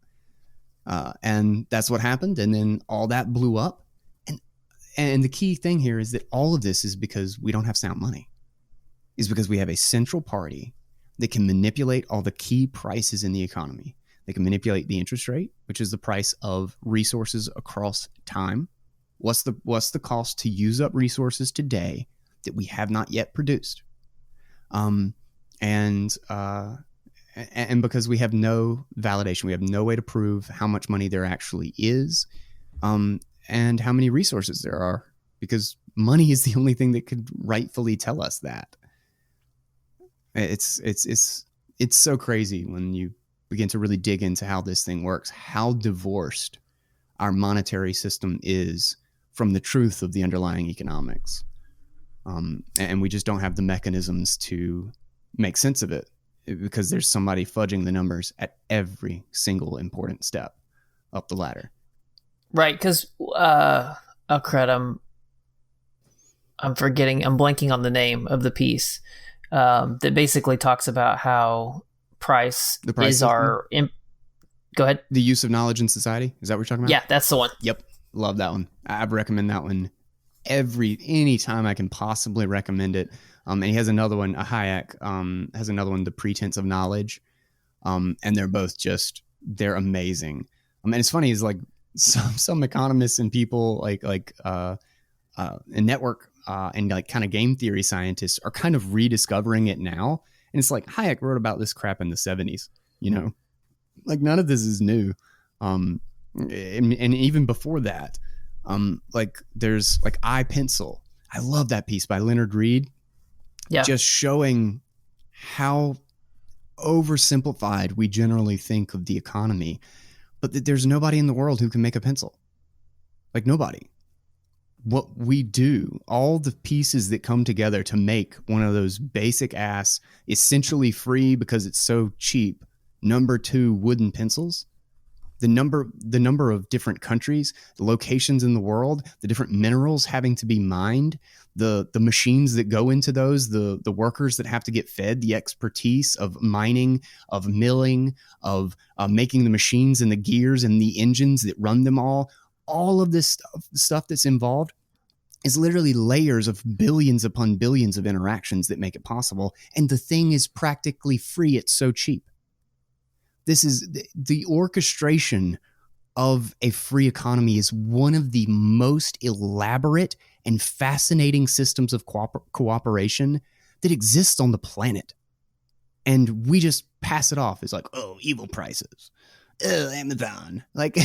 And that's what happened. And then all that blew up. And the key thing here is that all of this is because we don't have sound money. Is because we have a central party that can manipulate all the key prices in the economy. They can manipulate the interest rate, which is the price of resources across time. What's the cost to use up resources today that we have not yet produced? And because we have no validation, we have no way to prove how much money there actually is, and how many resources there are, because money is the only thing that could rightfully tell us that. It's so crazy when you begin to really dig into how this thing works, how divorced our monetary system is from the truth of the underlying economics. And we just don't have the mechanisms to make sense of it, because there's somebody fudging the numbers at every single important step up the ladder. Right, because crud, I'm blanking on the name of the piece that basically talks about how price The price is system? Go ahead. The use of knowledge in society. Is that what we're talking about? Yeah, that's the one. Yep. Love that one. I recommend that one any time I can possibly recommend it. And he has another one, Hayek, has another one, The Pretense of Knowledge. And they're both they're amazing. And it's funny is like some economists and people and network and like kind of game theory scientists are kind of rediscovering it now. And it's like Hayek wrote about this crap in the 70s, like none of this is new. And even before that, like there's like iPencil. I love that piece by Leonard Reed. Yeah. Just showing how oversimplified we generally think of the economy, but that there's nobody in the world who can make a pencil. Like nobody. What we do, all the pieces that come together to make one of those basic ass, essentially free because it's so cheap, number 2 wooden pencils, the number of different countries, the locations in the world, the different minerals having to be mined, the machines that go into those, the workers that have to get fed, the expertise of mining, of milling, of making the machines and the gears and the engines that run them all of this stuff that's involved is literally layers of billions upon billions of interactions that make it possible. And the thing is practically free. It's so cheap. This is the orchestration of a free economy is one of the most elaborate and fascinating systems of cooperation that exists on the planet. And we just pass it off as like, oh, evil prices. Oh, Amazon. Like,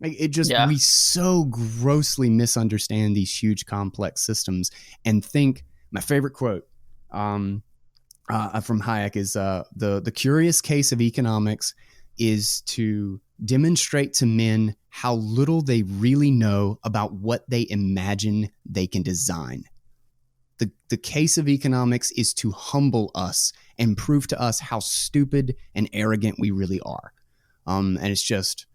it just, we so grossly misunderstand these huge complex systems and think, my favorite quote, from Hayek is the curious case of economics is to demonstrate to men how little they really know about what they imagine they can design. The case of economics is to humble us and prove to us how stupid and arrogant we really are. And it's just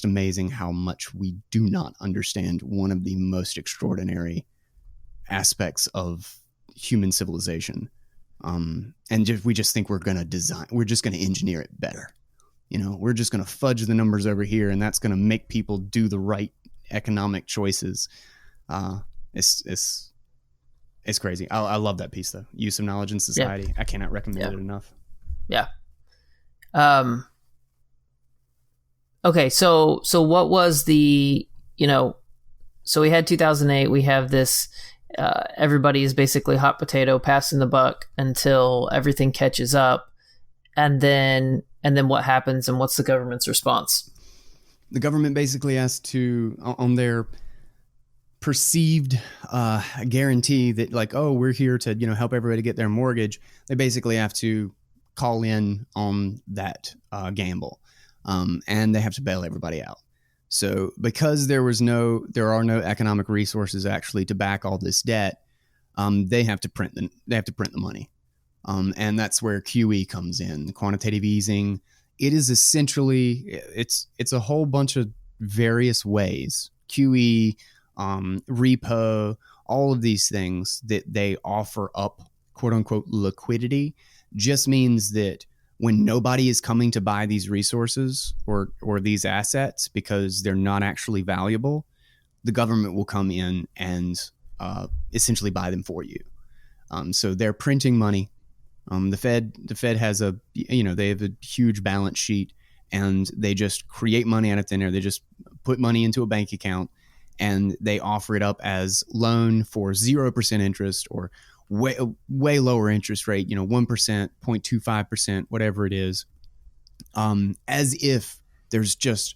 amazing how much we do not understand one of the most extraordinary aspects of human civilization. We just think we're just going to engineer it better. We're just going to fudge the numbers over here and that's going to make people do the right economic choices. It's crazy. I love that piece though. Use of knowledge in society. Yeah. I cannot recommend it enough. Yeah. Okay. So what was the, so we had 2008, we have this, everybody is basically hot potato passing the buck until everything catches up. And then what happens and what's the government's response? The government basically has to, on their perceived guarantee that like, oh, we're here to, help everybody get their mortgage. They basically have to call in on that gamble. And they have to bail everybody out. So because there are no economic resources actually to back all this debt, they have to print the money. And that's where QE comes in, quantitative easing. It is essentially, it's a whole bunch of various ways, QE, repo, all of these things that they offer up, quote unquote, liquidity, just means that when nobody is coming to buy these resources or these assets because they're not actually valuable, the government will come in and essentially buy them for you. So they're printing money. The Fed has they have a huge balance sheet and they just create money out of thin air. They just put money into a bank account and they offer it up as loan for 0% interest or way lower interest rate, 1%, 0.25%, whatever it is, as if there's just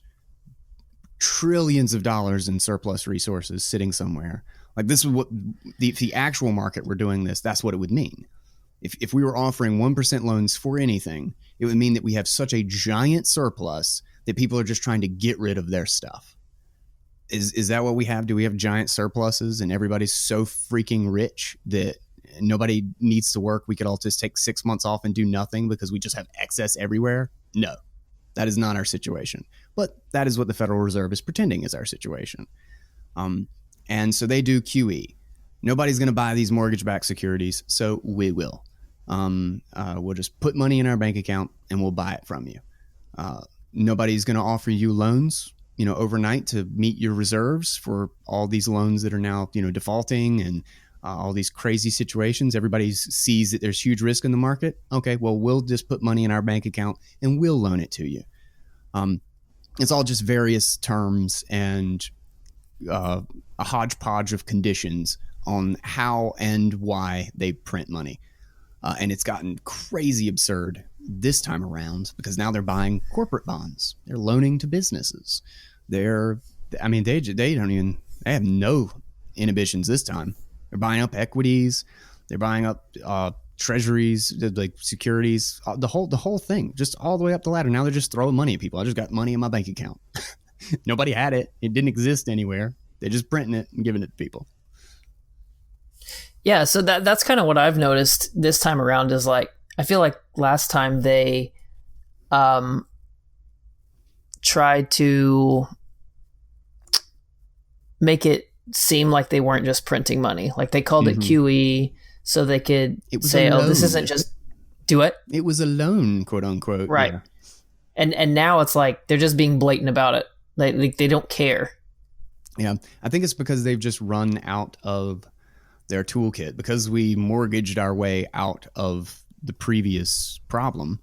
trillions of dollars in surplus resources sitting somewhere. Like this is what the actual market were doing this. That's what it would mean. If we were offering 1% loans for anything, it would mean that we have such a giant surplus that people are just trying to get rid of their stuff. Is that what we have? Do we have giant surpluses and everybody's so freaking rich that nobody needs to work? We could all just take 6 months off and do nothing because we just have excess everywhere? No, that is not our situation. But that is what the Federal Reserve is pretending is our situation. And so they do QE. Nobody's going to buy these mortgage-backed securities, so we will. We'll just put money in our bank account and we'll buy it from you. Nobody's going to offer you loans, overnight to meet your reserves for all these loans that are now, defaulting and all these crazy situations. Everybody sees that there's huge risk in the market. Okay, well, we'll just put money in our bank account and we'll loan it to you. It's all just various terms and a hodgepodge of conditions on how and why they print money. And it's gotten crazy absurd this time around because now they're buying corporate bonds. They're loaning to businesses. They have no inhibitions this time. They're buying up equities. They're buying up treasuries, like securities, the whole thing, just all the way up the ladder. Now they're just throwing money at people. I just got money in my bank account. Nobody had it. It didn't exist anywhere. They're just printing it and giving it to people. Yeah, so that's kind of what I've noticed this time around is like, I feel like last time they tried to make it seem like they weren't just printing money. Like they called it QE so they could say, oh, this isn't just do it. It was a loan, quote unquote. Right. Yeah. And now it's like they're just being blatant about it. Like they don't care. Yeah. I think it's because they've just run out of their toolkit because we mortgaged our way out of the previous problem.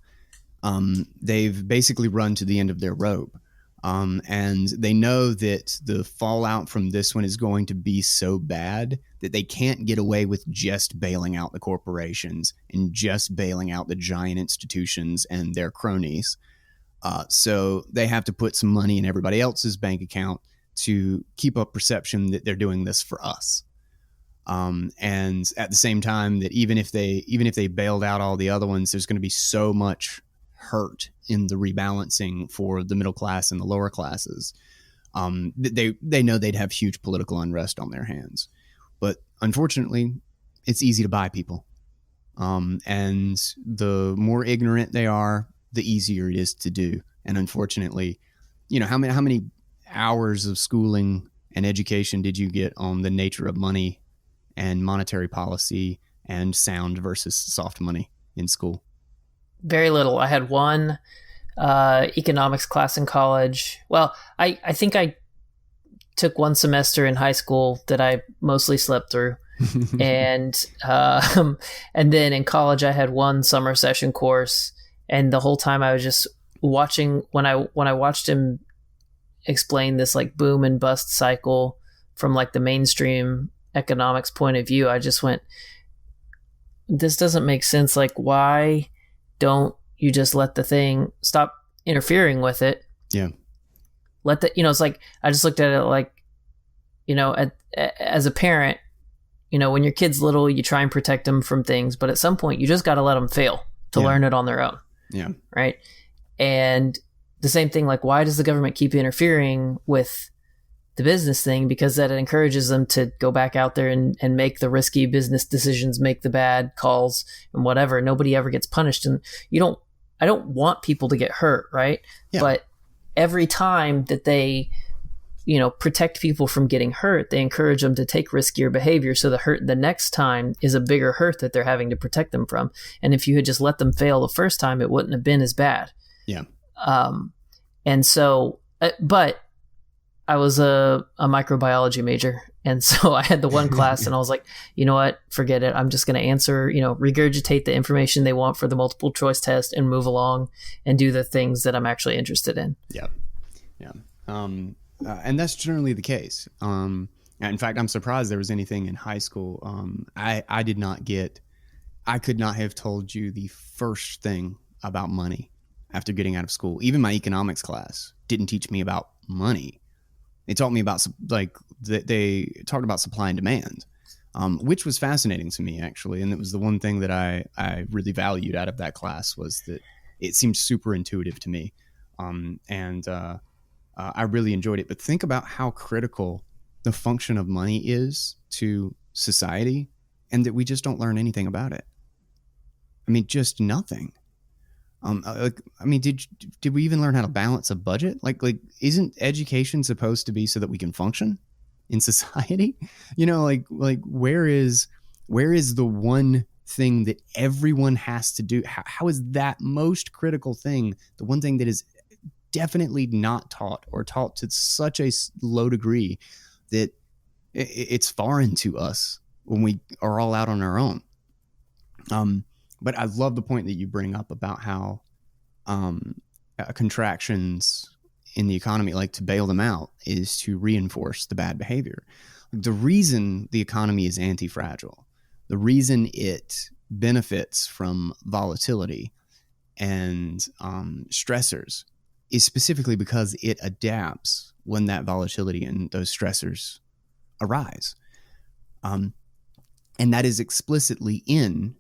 They've basically run to the end of their rope. And they know that the fallout from this one is going to be so bad that they can't get away with just bailing out the corporations and just bailing out the giant institutions and their cronies. So they have to put some money in everybody else's bank account to keep up perception that they're doing this for us. And at the same time that even if they bailed out all the other ones, there's going to be so much hurt in the rebalancing for the middle class and the lower classes. They know they'd have huge political unrest on their hands, but unfortunately it's easy to buy people. And the more ignorant they are, the easier it is to do. And unfortunately, how many hours of schooling and education did you get on the nature of money and monetary policy and sound versus soft money in school? Very little. I had one economics class in college. Well, I think I took one semester in high school that I mostly slept through. And then in college I had one summer session course, and the whole time I was just watching when I watched him explain this like boom and bust cycle from like the mainstream economics point of view, I just went, this doesn't make sense. Like, why don't you just let the thing stop interfering with it? Yeah. Let the, it's like, I just looked at it like, as a parent, when your kid's little, you try and protect them from things, but at some point you just got to let them fail to learn it on their own. Yeah. Right. And the same thing, like, why does the government keep interfering with the business thing? Because that encourages them to go back out there and make the risky business decisions, make the bad calls and whatever. Nobody ever gets punished. And I don't want people to get hurt. Right. Yeah. But every time that they, protect people from getting hurt, they encourage them to take riskier behavior. So the next time is a bigger hurt that they're having to protect them from. And if you had just let them fail the first time, it wouldn't have been as bad. Yeah. And so, but I was a microbiology major. And so I had the one class and I was like, you know what, forget it. I'm just going to answer, regurgitate the information they want for the multiple choice test and move along and do the things that I'm actually interested in. Yeah. Yeah. And that's generally the case. In fact, I'm surprised there was anything in high school. I could not have told you the first thing about money after getting out of school. Even my economics class didn't teach me about money. They taught me about they talked about supply and demand, which was fascinating to me actually. And it was the one thing that I really valued out of that class was that it seemed super intuitive to me. I really enjoyed it. But think about how critical the function of money is to society, and that we just don't learn anything about it. I mean, just nothing. Did we even learn how to balance a budget? Like, isn't education supposed to be so that we can function in society? Where is the one thing that everyone has to do? How is that most critical thing, the one thing that is definitely not taught, or taught to such a low degree that it's foreign to us when we are all out on our own? But I love the point that you bring up about how contractions in the economy, like to bail them out, is to reinforce the bad behavior. The reason the economy is anti-fragile, the reason it benefits from volatility and stressors, is specifically because it adapts when that volatility and those stressors arise. And that is explicitly in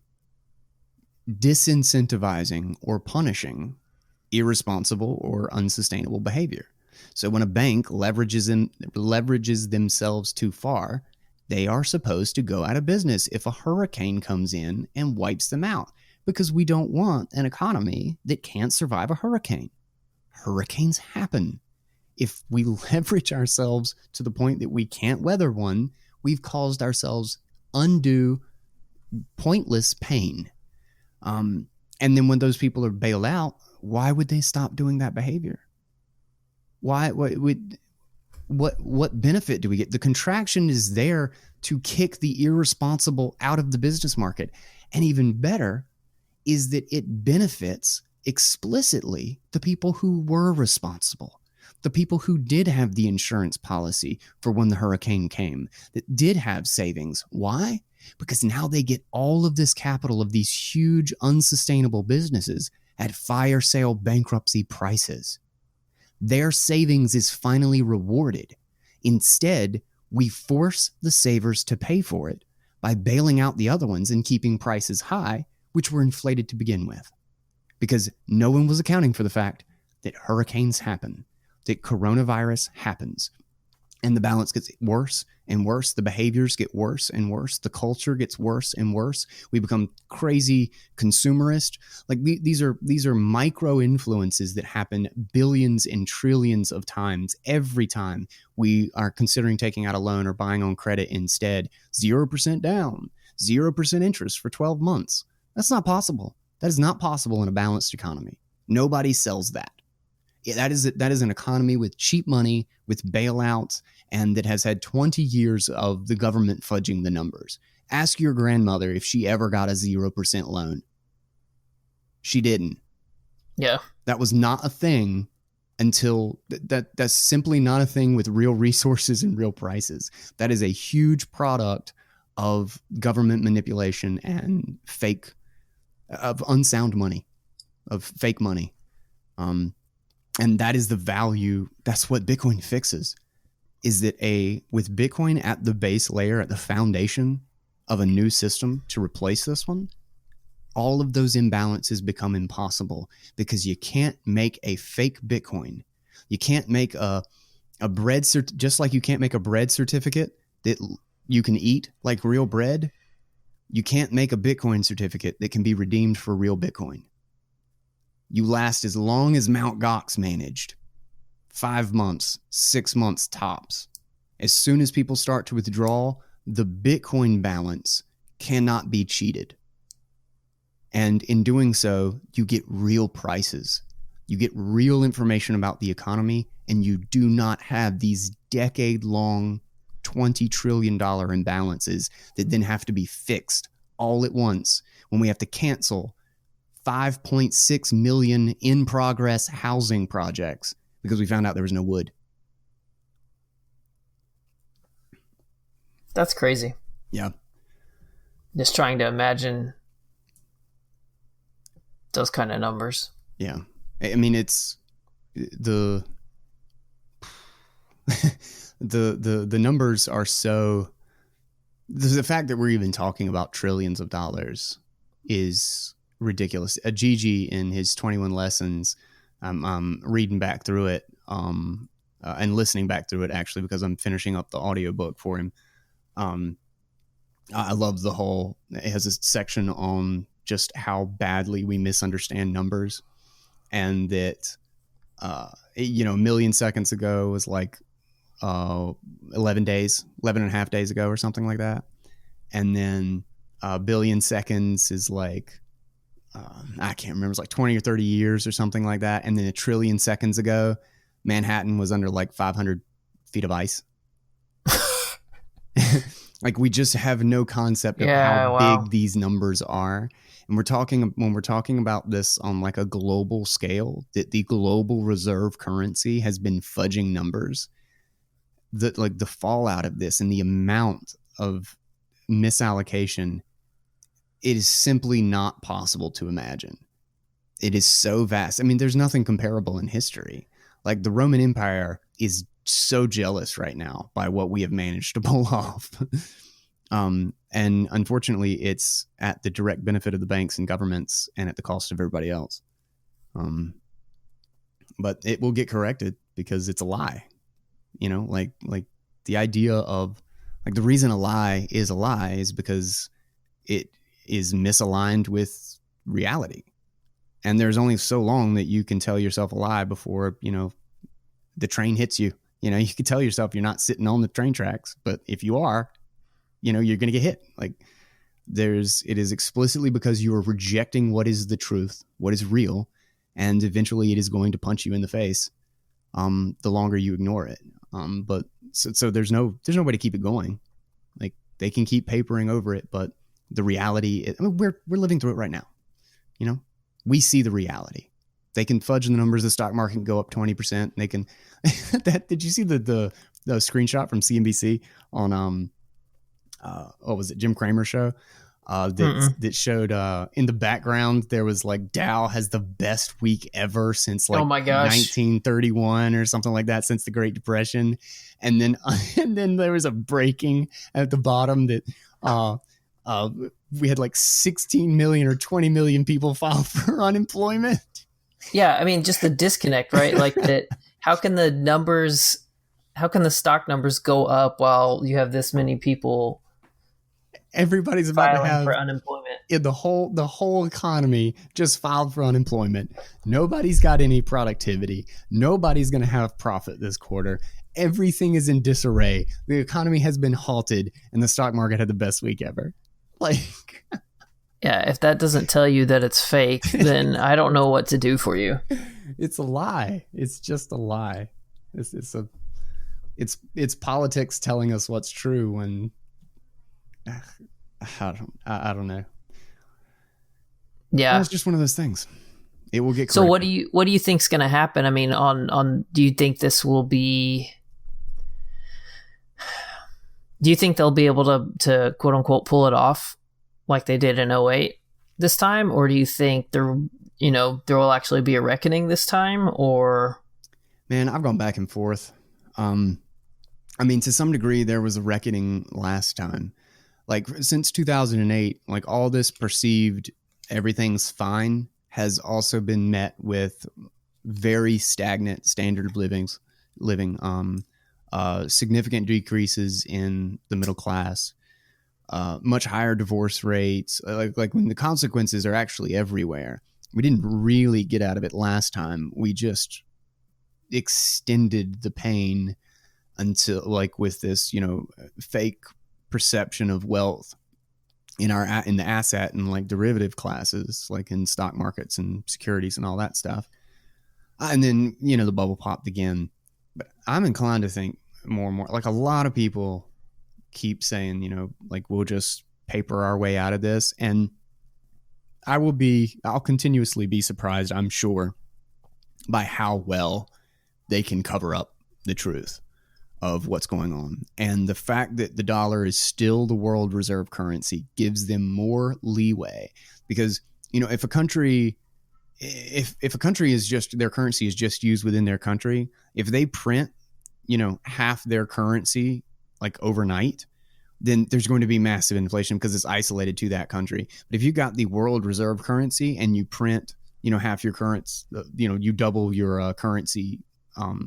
disincentivizing or punishing irresponsible or unsustainable behavior. So when a bank leverages themselves too far, they are supposed to go out of business if a hurricane comes in and wipes them out, because we don't want an economy that can't survive a hurricane. Hurricanes happen. If we leverage ourselves to the point that we can't weather one, we've caused ourselves undue, pointless pain. And then when those people are bailed out, why would they stop doing that behavior? What benefit do we get? The contraction is there to kick the irresponsible out of the business market. And even better is that it benefits explicitly the people who were responsible, the people who did have the insurance policy for when the hurricane came, that did have savings. Why? Because now they get all of this capital of these huge unsustainable businesses at fire sale bankruptcy prices. Their savings is finally rewarded. Instead, we force the savers to pay for it by bailing out the other ones and keeping prices high, which were inflated to begin with. Because no one was accounting for the fact that hurricanes happen, that coronavirus happens, and the balance gets worse and worse. The behaviors get worse and worse. The culture gets worse and worse. We become crazy consumerist. Like these are micro influences that happen billions and trillions of times every time we are considering taking out a loan or buying on credit instead. 0% down, 0% interest for 12 months. That's not possible. That is not possible in a balanced economy. Nobody sells that. That is an economy with cheap money, with bailouts, and that has had 20 years of the government fudging the numbers. Ask your grandmother if she ever got a 0% loan. She didn't. Yeah. That was not a thing until that's simply not a thing with real resources and real prices. That is a huge product of government manipulation and of unsound money, of fake money. And that is the value. That's what Bitcoin fixes, is that with Bitcoin at the base layer, at the foundation of a new system to replace this one, all of those imbalances become impossible, because you can't make a fake Bitcoin. You can't make a bread just like you can't make a bread certificate that you can eat like real bread. You can't make a Bitcoin certificate that can be redeemed for real Bitcoin. You last as long as Mt. Gox managed. 5 months, 6 months tops. As soon as people start to withdraw, the Bitcoin balance cannot be cheated. And in doing so, you get real prices. You get real information about the economy, and you do not have these decade-long $20 trillion imbalances that then have to be fixed all at once when we have to cancel 5.6 million in progress housing projects because we found out there was no wood. That's crazy. Yeah. Just trying to imagine those kind of numbers. Yeah. I mean, it's the numbers are so, the fact that we're even talking about trillions of dollars is ridiculous. Gigi in his 21 lessons, I'm reading back through it and listening back through it, actually, because I'm finishing up the audiobook for him. I love it has a section on just how badly we misunderstand numbers, and that a million seconds ago was like 11 and a half days ago or something like that. And then A billion seconds is like, I can't remember, it's like 20 or 30 years or something like that. And then a trillion seconds ago, Manhattan was under like 500 feet of ice. Like, we just have no concept of how big these numbers are. And when we're talking about this on like a global scale, that the global reserve currency has been fudging numbers, that like the fallout of this and the amount of misallocation, it is simply not possible to imagine. It is so vast. I mean, there's nothing comparable in history. Like, the Roman Empire is so jealous right now by what we have managed to pull off. And unfortunately, it's at the direct benefit of the banks and governments and at the cost of everybody else. But it will get corrected because it's a lie. You know, like the idea of, like, the reason a lie is because it is misaligned with reality. And there's only so long that you can tell yourself a lie before, you know, the train hits you. You know, you can tell yourself you're not sitting on the train tracks, but if you are, you know, you're going to get hit. Like, it is explicitly because you are rejecting what is the truth, what is real, and eventually it is going to punch you in the face the longer you ignore it. But so there's no way to keep it going. Like, they can keep papering over it, but the reality, I mean, we're living through it right now. You know, we see the reality. They can fudge the numbers. The stock market can go up 20%. They can. Did you see the screenshot from CNBC on what was it, Jim Cramer show? That showed in the background there was like, Dow has the best week ever since like 1931 or something like that, since the Great Depression, and then there was a breaking at the bottom that we had like 16 million or 20 million people file for unemployment. Yeah, I mean, just the disconnect, right? Like, that. How can the stock numbers go up while you have this many people? Everybody's about to have for unemployment. The whole economy just filed for unemployment. Nobody's got any productivity. Nobody's going to have profit this quarter. Everything is in disarray. The economy has been halted, and the stock market had the best week ever. Like, yeah, if that doesn't tell you that it's fake, then I don't know what to do for you. It's a lie. It's just a lie. It's politics telling us what's true when I don't know. Yeah, it's just one of those things. It will get corrected. So what do you think's going to happen? I mean, do you think this will be? Do you think they'll be able to quote unquote pull it off like they did in 08 this time, or do you think there will actually be a reckoning this time? Or, man, I've gone back and forth. I mean, to some degree, there was a reckoning last time. Like, since 2008, like, all this perceived everything's fine has also been met with very stagnant standard of living, significant decreases in the middle class, much higher divorce rates, like when the consequences are actually everywhere. We didn't really get out of it last time. We just extended the pain until, like, with this, you know, fake perception of wealth in the asset and like derivative classes, like in stock markets and securities and all that stuff. And then, you know, the bubble popped again. But I'm inclined to think more and more, like, a lot of people keep saying, you know, like, we'll just paper our way out of this. And I'll continuously be surprised, I'm sure, by how well they can cover up the truth of what's going on. And the fact that the dollar is still the world reserve currency gives them more leeway, because, you know, if a country is just, their currency is just used within their country, if they print, you know, half their currency like overnight, then there's going to be massive inflation because it's isolated to that country. But if you got the world reserve currency and you print, you know, half your currency, you know, you double your currency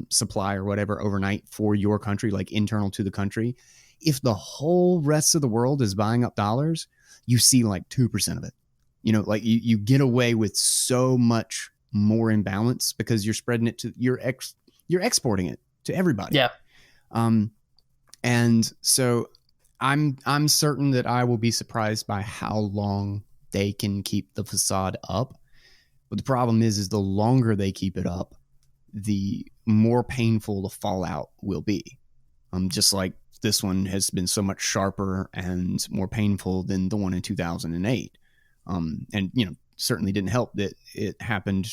supply or whatever overnight for your country, like internal to the country, if the whole rest of the world is buying up dollars, you see like 2% of it. You know, like you get away with so much more imbalance because you're spreading it to you're exporting it to everybody. Yeah. And so I'm certain that I will be surprised by how long they can keep the facade up. But the problem is the longer they keep it up, the more painful the fallout will be. Just like this one has been so much sharper and more painful than the one in 2008. And, certainly didn't help that it happened.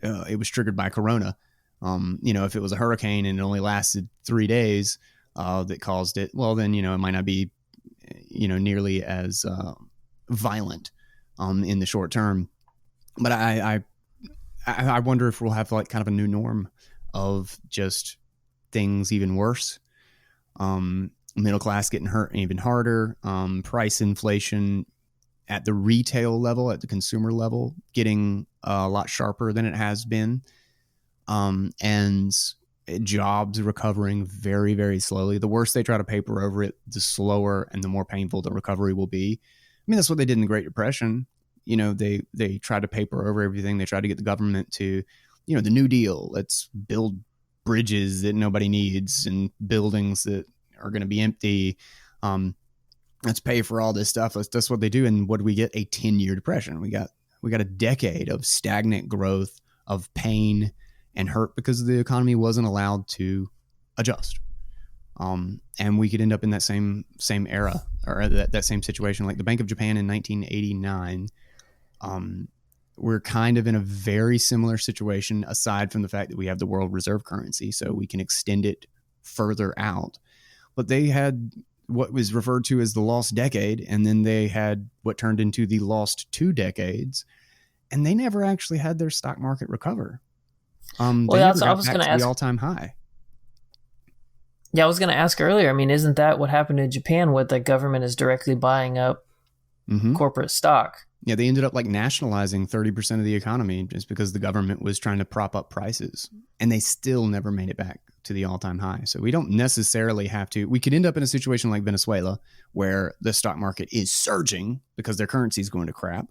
It was triggered by Corona. If it was a hurricane and it only lasted 3 days that caused it, well, then, it might not be, nearly as violent in the short term. But I wonder if we'll have like kind of a new norm of just things even worse. Middle class getting hurt even harder. Price inflation at the retail level, at the consumer level, getting a lot sharper than it has been. And jobs recovering very, very slowly. The worse they try to paper over it, the slower and the more painful the recovery will be. I mean, that's what they did in the Great Depression. They tried to paper over everything. They tried to get the government to, the New Deal. Let's build bridges that nobody needs and buildings that are going to be empty. Let's pay for all this stuff. That's what they do. And what do we get? A 10-year depression. We got a decade of stagnant growth, of pain and hurt because the economy wasn't allowed to adjust. And we could end up in that same era, or that same situation. Like the Bank of Japan in 1989, we're kind of in a very similar situation, aside from the fact that we have the world reserve currency, so we can extend it further out. But they had what was referred to as the lost decade, and then they had what turned into the lost 2 decades, and they never actually had their stock market recover. I was going to ask the all-time high. Yeah, I was going to ask earlier. I mean, isn't that what happened in Japan, where the government is directly buying up corporate stock? Yeah, they ended up like nationalizing 30% of the economy just because the government was trying to prop up prices, and they still never made it back to the all-time high. So we don't necessarily have to. We could end up in a situation like Venezuela, where the stock market is surging because their currency is going to crap.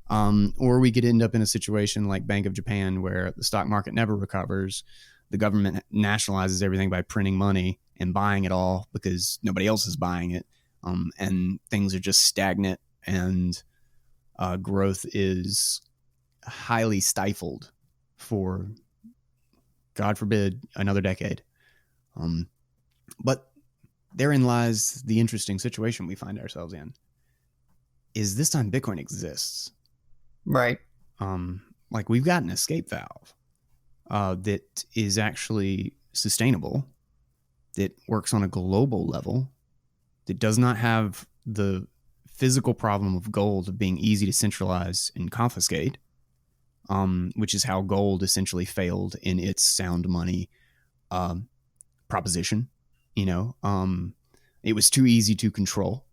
Or we could end up in a situation like Bank of Japan, where the stock market never recovers. The government nationalizes everything by printing money and buying it all because nobody else is buying it. And things are just stagnant, and growth is highly stifled for, God forbid, another decade. But therein lies the interesting situation we find ourselves in. Is this time Bitcoin exists. Right. Like we've got an escape valve that is actually sustainable, that works on a global level, that does not have the physical problem of gold of being easy to centralize and confiscate, which is how gold essentially failed in its sound money proposition. It was too easy to control,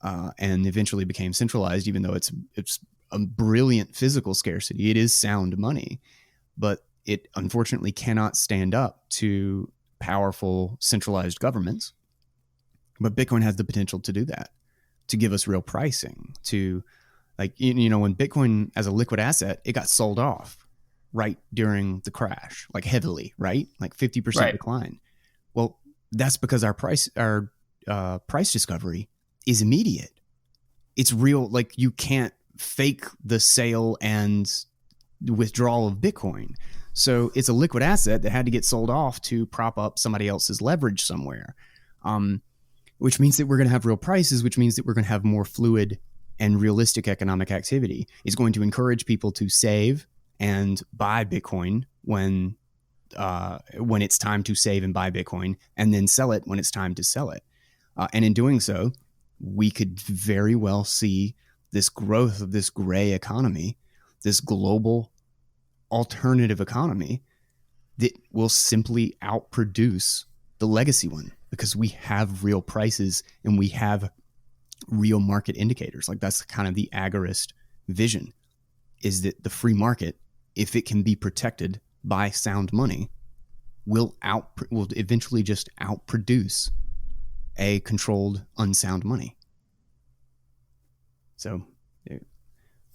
and eventually became centralized, even though it's a brilliant physical scarcity. It is sound money, but it unfortunately cannot stand up to powerful centralized governments. But Bitcoin has the potential to do that, to give us real pricing, to when Bitcoin as a liquid asset, it got sold off right during the crash, like heavily, right? Like 50% decline. Well, that's because our price discovery is immediate. It's real. Like you can't fake the sale and withdrawal of Bitcoin. So it's a liquid asset that had to get sold off to prop up somebody else's leverage somewhere, which means that we're going to have real prices, which means that we're going to have more fluid and realistic economic activity. It's going to encourage people to save and buy Bitcoin when it's time to save and buy Bitcoin, and then sell it when it's time to sell it. And in doing so, we could very well see this growth of this gray economy, this global alternative economy that will simply outproduce the legacy one, because we have real prices and we have real market indicators. Like that's kind of the agorist vision, is that the free market, if it can be protected by sound money, will eventually just outproduce a controlled unsound money. So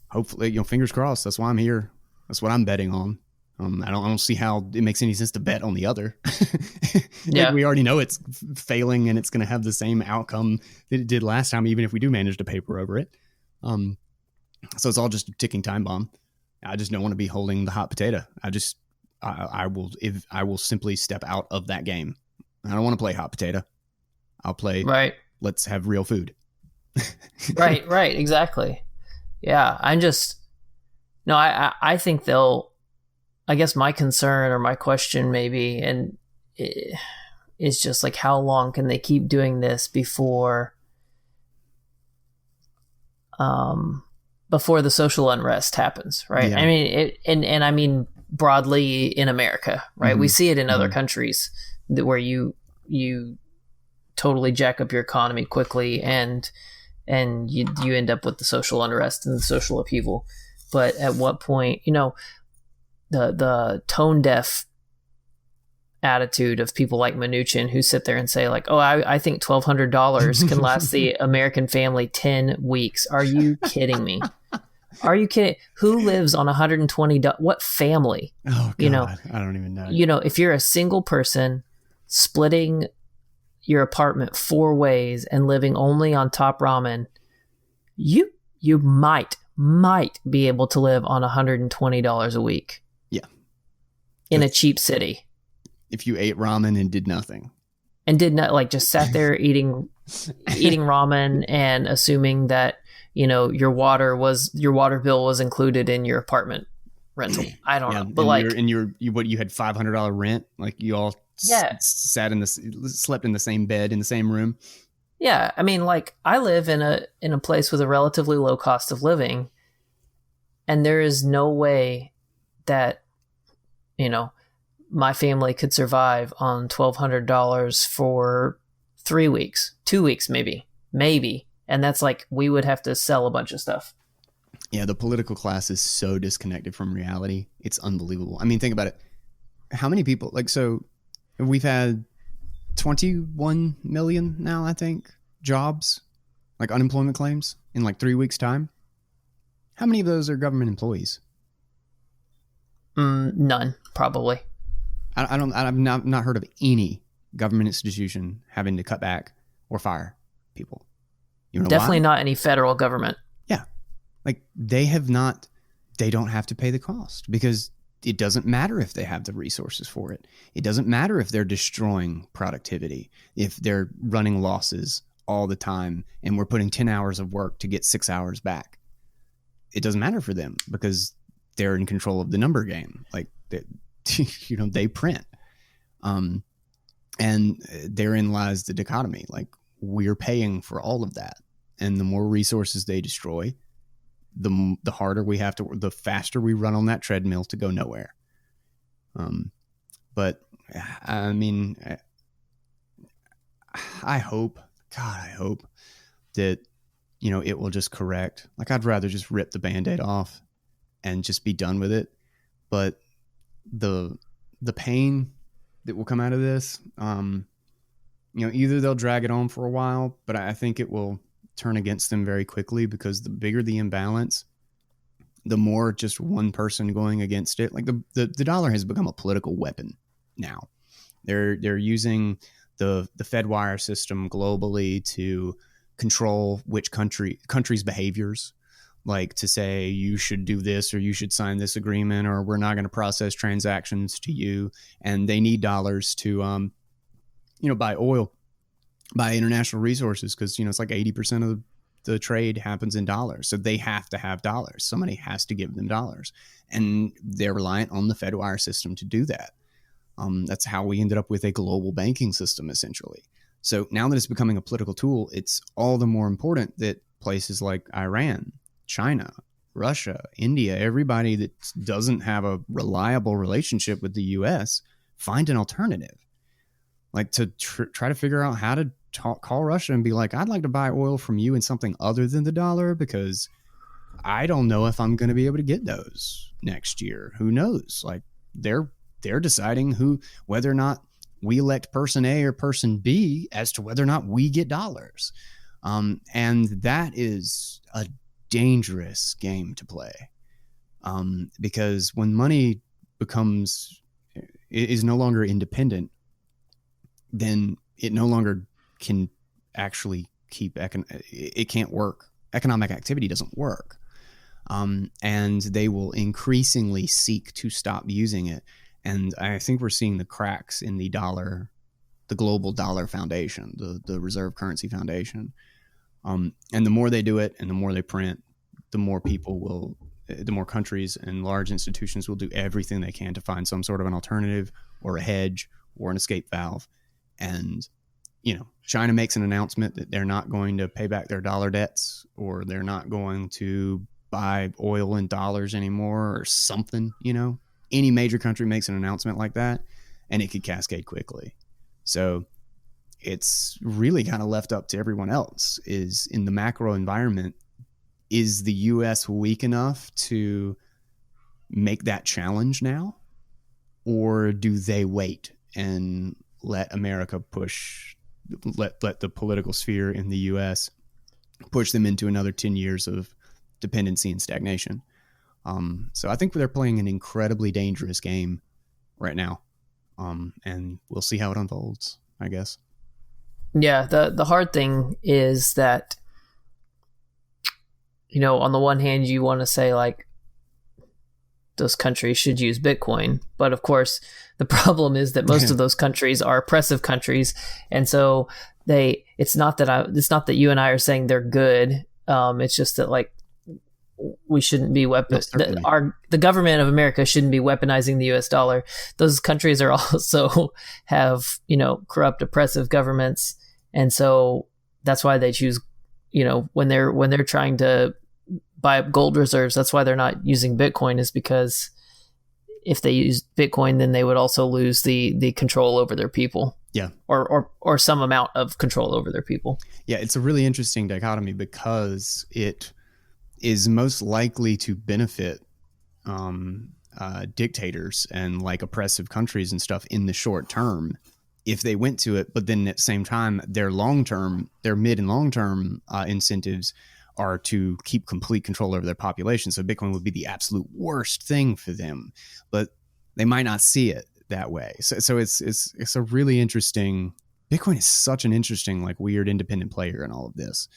hopefully, fingers crossed. That's why I'm here. That's what I'm betting on. I don't see how it makes any sense to bet on the other. Yeah. We already know it's failing and it's going to have the same outcome that it did last time, even if we do manage to paper over it. So it's all just a ticking time bomb. I just don't want to be holding the hot potato. I will simply step out of that game. I don't want to play hot potato. I'll play. Right. Let's have real food. Right. Exactly. Yeah. I think I guess my concern or my question maybe, and is just like, how long can they keep doing this before the social unrest happens, right? Yeah. I mean, and I mean broadly in America, right? We see it in other countries where you totally jack up your economy quickly, and you end up with the social unrest and the social upheaval. But at what point, the tone deaf attitude of people like Mnuchin who sit there and say like, oh, I think $1,200 can last the American family 10 weeks. Are you kidding me? Are you kidding? Who lives on $120? What family? Oh, God. I don't even know. If you're a single person splitting your apartment 4 ways and living only on top ramen, you might be able to live on $120 a week. Yeah. In a cheap city. If you ate ramen and did nothing. And did not, like, just sat there eating ramen and assuming that, your water bill was included in your apartment rental. I don't know. But you had $500 rent, like you all slept in the same bed in the same room. Yeah, I mean, like, I live in a place with a relatively low cost of living, and there is no way that, my family could survive on $1,200 for 3 weeks, 2 weeks, maybe. And that's like, we would have to sell a bunch of stuff. Yeah, the political class is so disconnected from reality. It's unbelievable. I mean, think about it. How many people, so we've had 21 million now, I think, jobs, like unemployment claims in like 3 weeks' time. How many of those are government employees? None, probably. I've not heard of any government institution having to cut back or fire people. You know Definitely why? not any federal government. Yeah. Like they don't have to pay the cost because it doesn't matter if they have the resources for it. It doesn't matter if they're destroying productivity, if they're running losses all the time and we're putting 10 hours of work to get 6 hours back. It doesn't matter for them because they're in control of the number game. Like, they print. And therein lies the dichotomy. Like, we're paying for all of that. And the more resources they destroy, the harder we have to, the faster we run on that treadmill to go nowhere. But I mean, I hope that, it will just correct. Like, I'd rather just rip the Band-Aid off and just be done with it. But the pain that will come out of this, either they'll drag it on for a while, but I think it will turn against them very quickly because the bigger the imbalance, the more just one person going against it. Like the dollar has become a political weapon now. They're using the Fedwire system globally to control which countries' behaviors, like to say you should do this or you should sign this agreement or we're not going to process transactions to you. And they need dollars to buy oil, buy international resources because it's like 80% of the trade happens in dollars. So they have to have dollars. Somebody has to give them dollars. And they're reliant on the Fedwire system to do that. That's how we ended up with a global banking system, essentially. So now that it's becoming a political tool, it's all the more important that places like Iran, China, Russia, India, everybody that doesn't have a reliable relationship with the U.S. find an alternative. Like to try to figure out how to call Russia and be like, I'd like to buy oil from you in something other than the dollar because I don't know if I'm going to be able to get those next year. Who knows? Like they're deciding whether or not we elect person A or person B as to whether or not we get dollars. And that is a dangerous game to play. Because when money becomes is no longer independent, then it no longer can actually it can't work. Economic activity doesn't work. And they will increasingly seek to stop using it. And I think we're seeing the cracks in the global dollar foundation, the reserve currency foundation. And the more they do it and the more they print, the more countries and large institutions will do everything they can to find some sort of an alternative or a hedge or an escape valve. And, China makes an announcement that they're not going to pay back their dollar debts, or they're not going to buy oil in dollars anymore, or something. Any major country makes an announcement like that and it could cascade quickly. So it's really kind of left up to everyone else. Is in the macro environment, is the US weak enough to make that challenge now? Or do they wait and let America let the political sphere in the US push them into another 10 years of dependency and stagnation? So I think they're playing an incredibly dangerous game right now. And we'll see how it unfolds, I guess. Yeah, the hard thing is that, on the one hand, you want to say, like, those countries should use Bitcoin. But of course, the problem is that most of those countries are oppressive countries. And so it's not that you and I are saying they're good. It's just that, like, we shouldn't be the government of America shouldn't be weaponizing the US dollar. Those countries are also have, corrupt, oppressive governments. And so that's why they choose, when they're trying to buy up gold reserves, that's why they're not using Bitcoin, is because if they use Bitcoin, then they would also lose the control over their people. Yeah. Or some amount of control over their people. Yeah. It's a really interesting dichotomy because it is most likely to benefit dictators and like oppressive countries and stuff in the short term if they went to it. But then at the same time, their mid and long-term incentives are to keep complete control over their population. So Bitcoin would be the absolute worst thing for them, but they might not see it that way. So it's a really interesting, Bitcoin is such an interesting, like, weird independent player in all of this.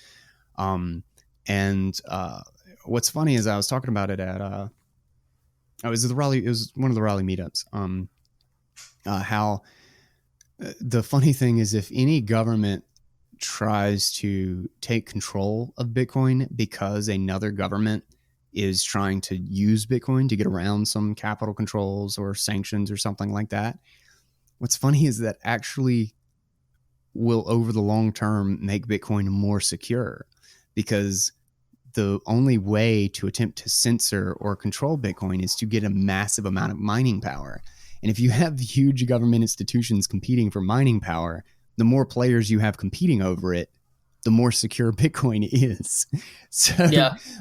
What's funny is I was talking about it at, it was one of the Raleigh meetups. How the funny thing is, if any government tries to take control of Bitcoin because another government is trying to use Bitcoin to get around some capital controls or sanctions or something like that, what's funny is that actually will, over the long term, make Bitcoin more secure, because the only way to attempt to censor or control Bitcoin is to get a massive amount of mining power. And if you have huge government institutions competing for mining power, the more players you have competing over it, the more secure Bitcoin is. So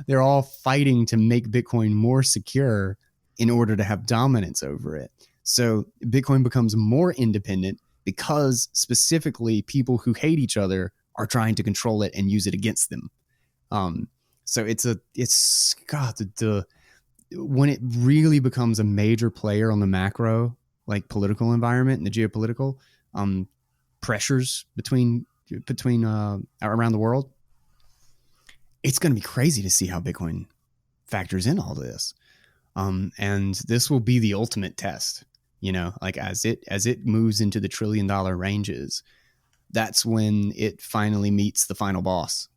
they're all fighting to make Bitcoin more secure in order to have dominance over it. So Bitcoin becomes more independent because specifically people who hate each other are trying to control it and use it against them. So when it really becomes a major player on the macro, like, political environment and the geopolitical pressures between around the world, it's going to be crazy to see how Bitcoin factors in all this. And this will be the ultimate test, like, as it moves into the $1 trillion ranges, that's when it finally meets the final boss,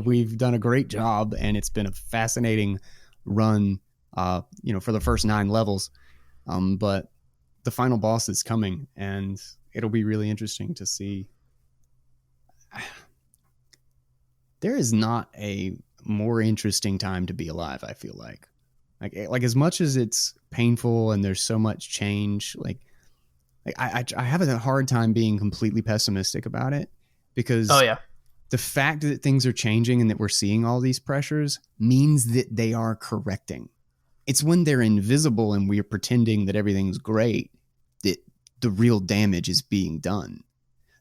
we've done a great job and it's been a fascinating run, for the first 9 levels. But the final boss is coming, and it'll be really interesting to see. There is not a more interesting time to be alive, I feel like as much as it's painful and there's so much change, I have a hard time being completely pessimistic about it, because the fact that things are changing and that we're seeing all these pressures means that they are correcting. It's when they're invisible and we're pretending that everything's great that the real damage is being done.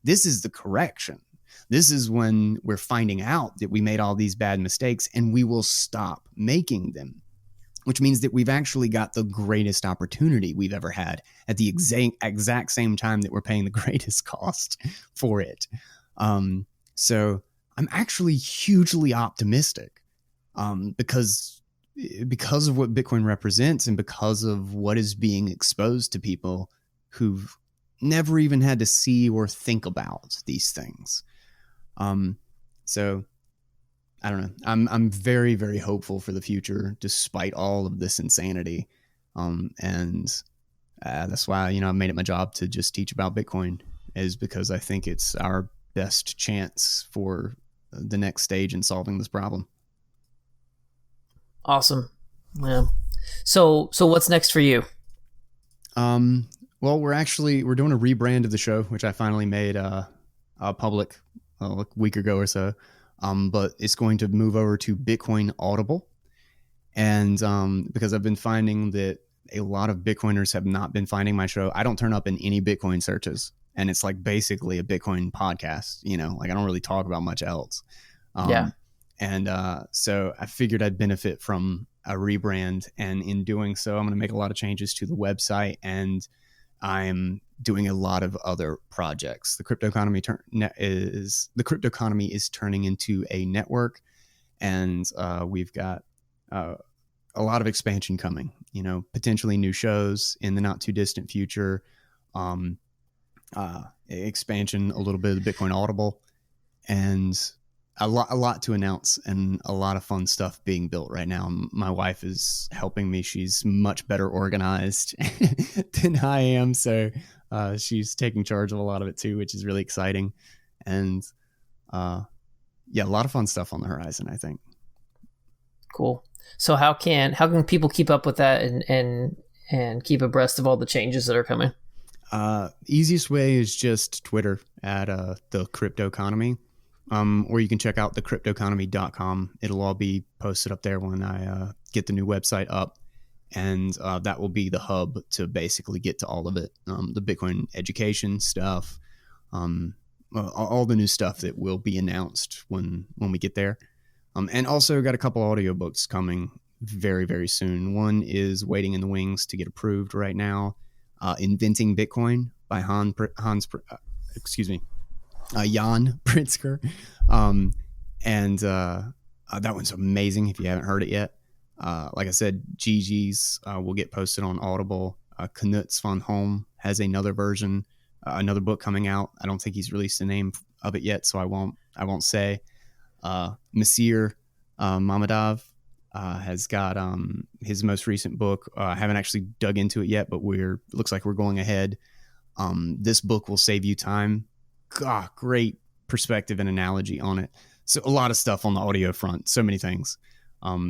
This is the correction. This is when we're finding out that we made all these bad mistakes, and we will stop making them. which means that we've actually got the greatest opportunity we've ever had at the exact same time that we're paying the greatest cost for it. So I'm actually hugely optimistic because of what Bitcoin represents and because of what is being exposed to people who've never even had to see or think about these things. So I don't know. I'm very, very hopeful for the future, despite all of this insanity. And that's why, I made it my job to just teach about Bitcoin, is because I think it's our best chance for the next stage in solving this problem. Awesome. Yeah. So what's next for you? Well, we're doing a rebrand of the show, which I finally made public a week ago or so. But it's going to move over to Bitcoin Audible. And because I've been finding that a lot of Bitcoiners have not been finding my show. I don't turn up in any Bitcoin searches. And it's like basically a Bitcoin podcast, like I don't really talk about much else. Yeah. And so I figured I'd benefit from a rebrand. And in doing so, I'm going to make a lot of changes to the website, and I'm doing a lot of other projects. The Cryptoconomy is turning into a network, and we've got a lot of expansion coming. Potentially new shows in the not too distant future. Expansion a little bit of the Bitcoin Audible, and a lot to announce, and a lot of fun stuff being built right now. My wife is helping me. She's much better organized than I am. So she's taking charge of a lot of it too, which is really exciting. And a lot of fun stuff on the horizon, I think. Cool. So how can people keep up with that and keep abreast of all the changes that are coming? Easiest way is just Twitter at the Cryptoconomy. Or you can check out thecryptoconomy.com. It'll all be posted up there when I get the new website up. And that will be the hub to basically get to all of it. The Bitcoin education stuff, all the new stuff that will be announced when we get there. And also got a couple audiobooks coming very, very soon. One is waiting in the wings to get approved right now. Inventing Bitcoin by Jan Pritzker. And that one's amazing if you haven't heard it yet. Like I said, Gigi's will get posted on Audible. Knut Swann has another version, another book coming out. I don't think he's released the name of it yet, so I won't say. Monsieur Mamadov has got his most recent book. I haven't actually dug into it yet, but looks like we're going ahead. This book will save you time. God, great perspective and analogy on it. So a lot of stuff on the audio front, so many things.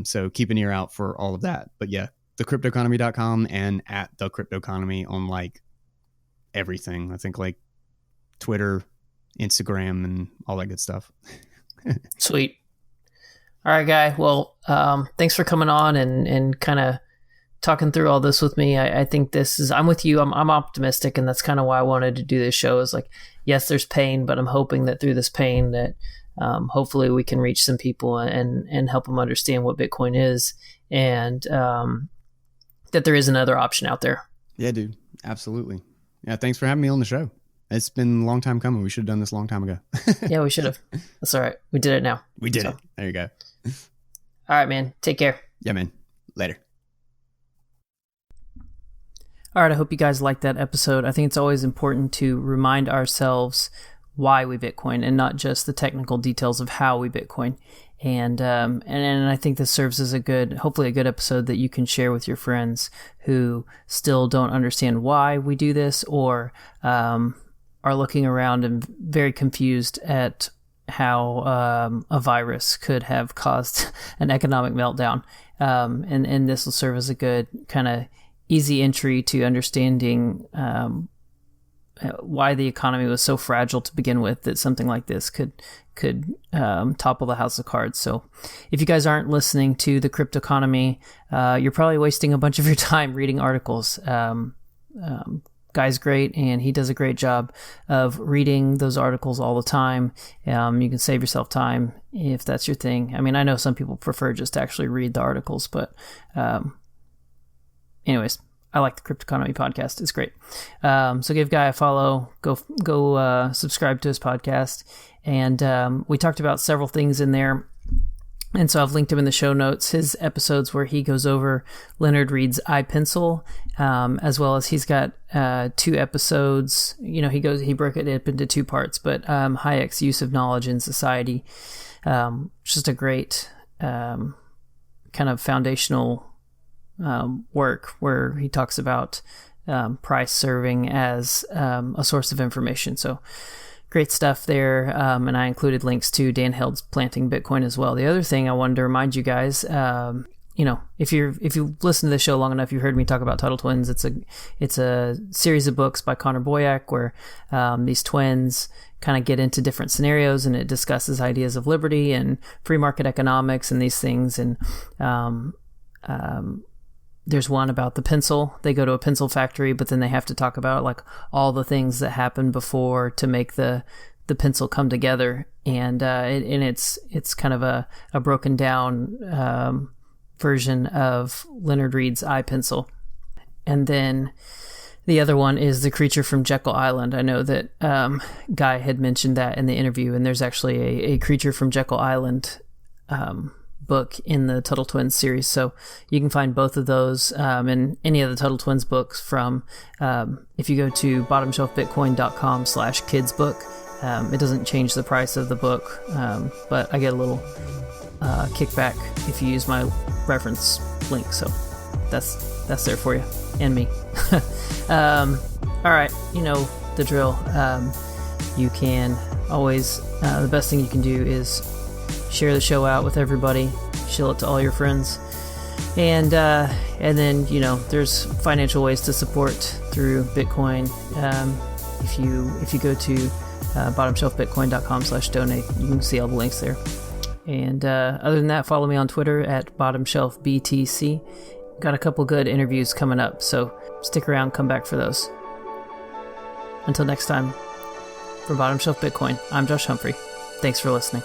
So keep an ear out for all of that. But yeah, thecryptoconomy.com and at the Cryptoconomy on like everything. I think like Twitter, Instagram, and all that good stuff. Sweet. All right, Guy. Well, thanks for coming on and kind of talking through all this with me. I think I'm with you. I'm optimistic, and that's kind of why I wanted to do this show. Is like, yes, there's pain, but I'm hoping that through this pain that hopefully we can reach some people and help them understand what Bitcoin is, and that there is another option out there. Yeah, dude. Absolutely. Yeah. Thanks for having me on the show. It's been a long time coming. We should have done this a long time ago. Yeah, we should have. That's all right. We did it now. We did it. There you go. All right, man. Take care. Yeah, man. Later. All right, I hope you guys liked that episode. I think it's always important to remind ourselves why we Bitcoin and not just the technical details of how we Bitcoin. And I think this serves as hopefully a good episode that you can share with your friends who still don't understand why we do this, or are looking around and very confused at how a virus could have caused an economic meltdown. And this will serve as a good kind of easy entry to understanding why the economy was so fragile to begin with, that something like this could topple the house of cards. So if you guys aren't listening to the Cryptoconomy, you're probably wasting a bunch of your time reading articles. Guy's great, and he does a great job of reading those articles all the time. You can save yourself time if that's your thing. I mean, I know some people prefer just to actually read the articles, but anyways, I like the Cryptoconomy podcast. It's great. So give Guy a follow. Go subscribe to his podcast. And we talked about several things in there. And so I've linked him in the show notes, his episodes where he goes over Leonard Read's iPencil, as well as he's got 2 episodes. He broke it up into 2 parts, but Hayek's Use of Knowledge in Society, just a great kind of foundational work where he talks about price serving as a source of information. So great stuff there, and I included links to Dan Held's Planting Bitcoin as well. The other thing I wanted to remind you guys, if you listen to this show long enough, you've heard me talk about Tuttle Twins. It's a series of books by Connor Boyack where these twins kind of get into different scenarios, and it discusses ideas of liberty and free market economics and these things. And there's one about the pencil. They go to a pencil factory, but then they have to talk about like all the things that happened before to make the pencil come together. And it's kind of a broken down version of Leonard Read's iPencil. And then the other one is The Creature from Jekyll Island. I know that Guy had mentioned that in the interview, and there's actually a Creature from Jekyll Island book in the Tuttle Twins series, so you can find both of those and any of the Tuttle Twins books from if you go to bottomshelfbitcoin.com/kidsbook. It doesn't change the price of the book, but I get a little kickback if you use my reference link, so that's there for you and me. All right, you know the drill. You can always the best thing you can do is share the show out with everybody, show it to all your friends, and then there's financial ways to support through Bitcoin. If you go to bottomshelfbitcoin.com/donate, you can see all the links there. And other than that, follow me on Twitter at bottomshelfbtc. Got a couple good interviews coming up, so stick around, come back for those. Until next time, for Bottom Shelf Bitcoin, I'm Josh Humphrey. Thanks for listening.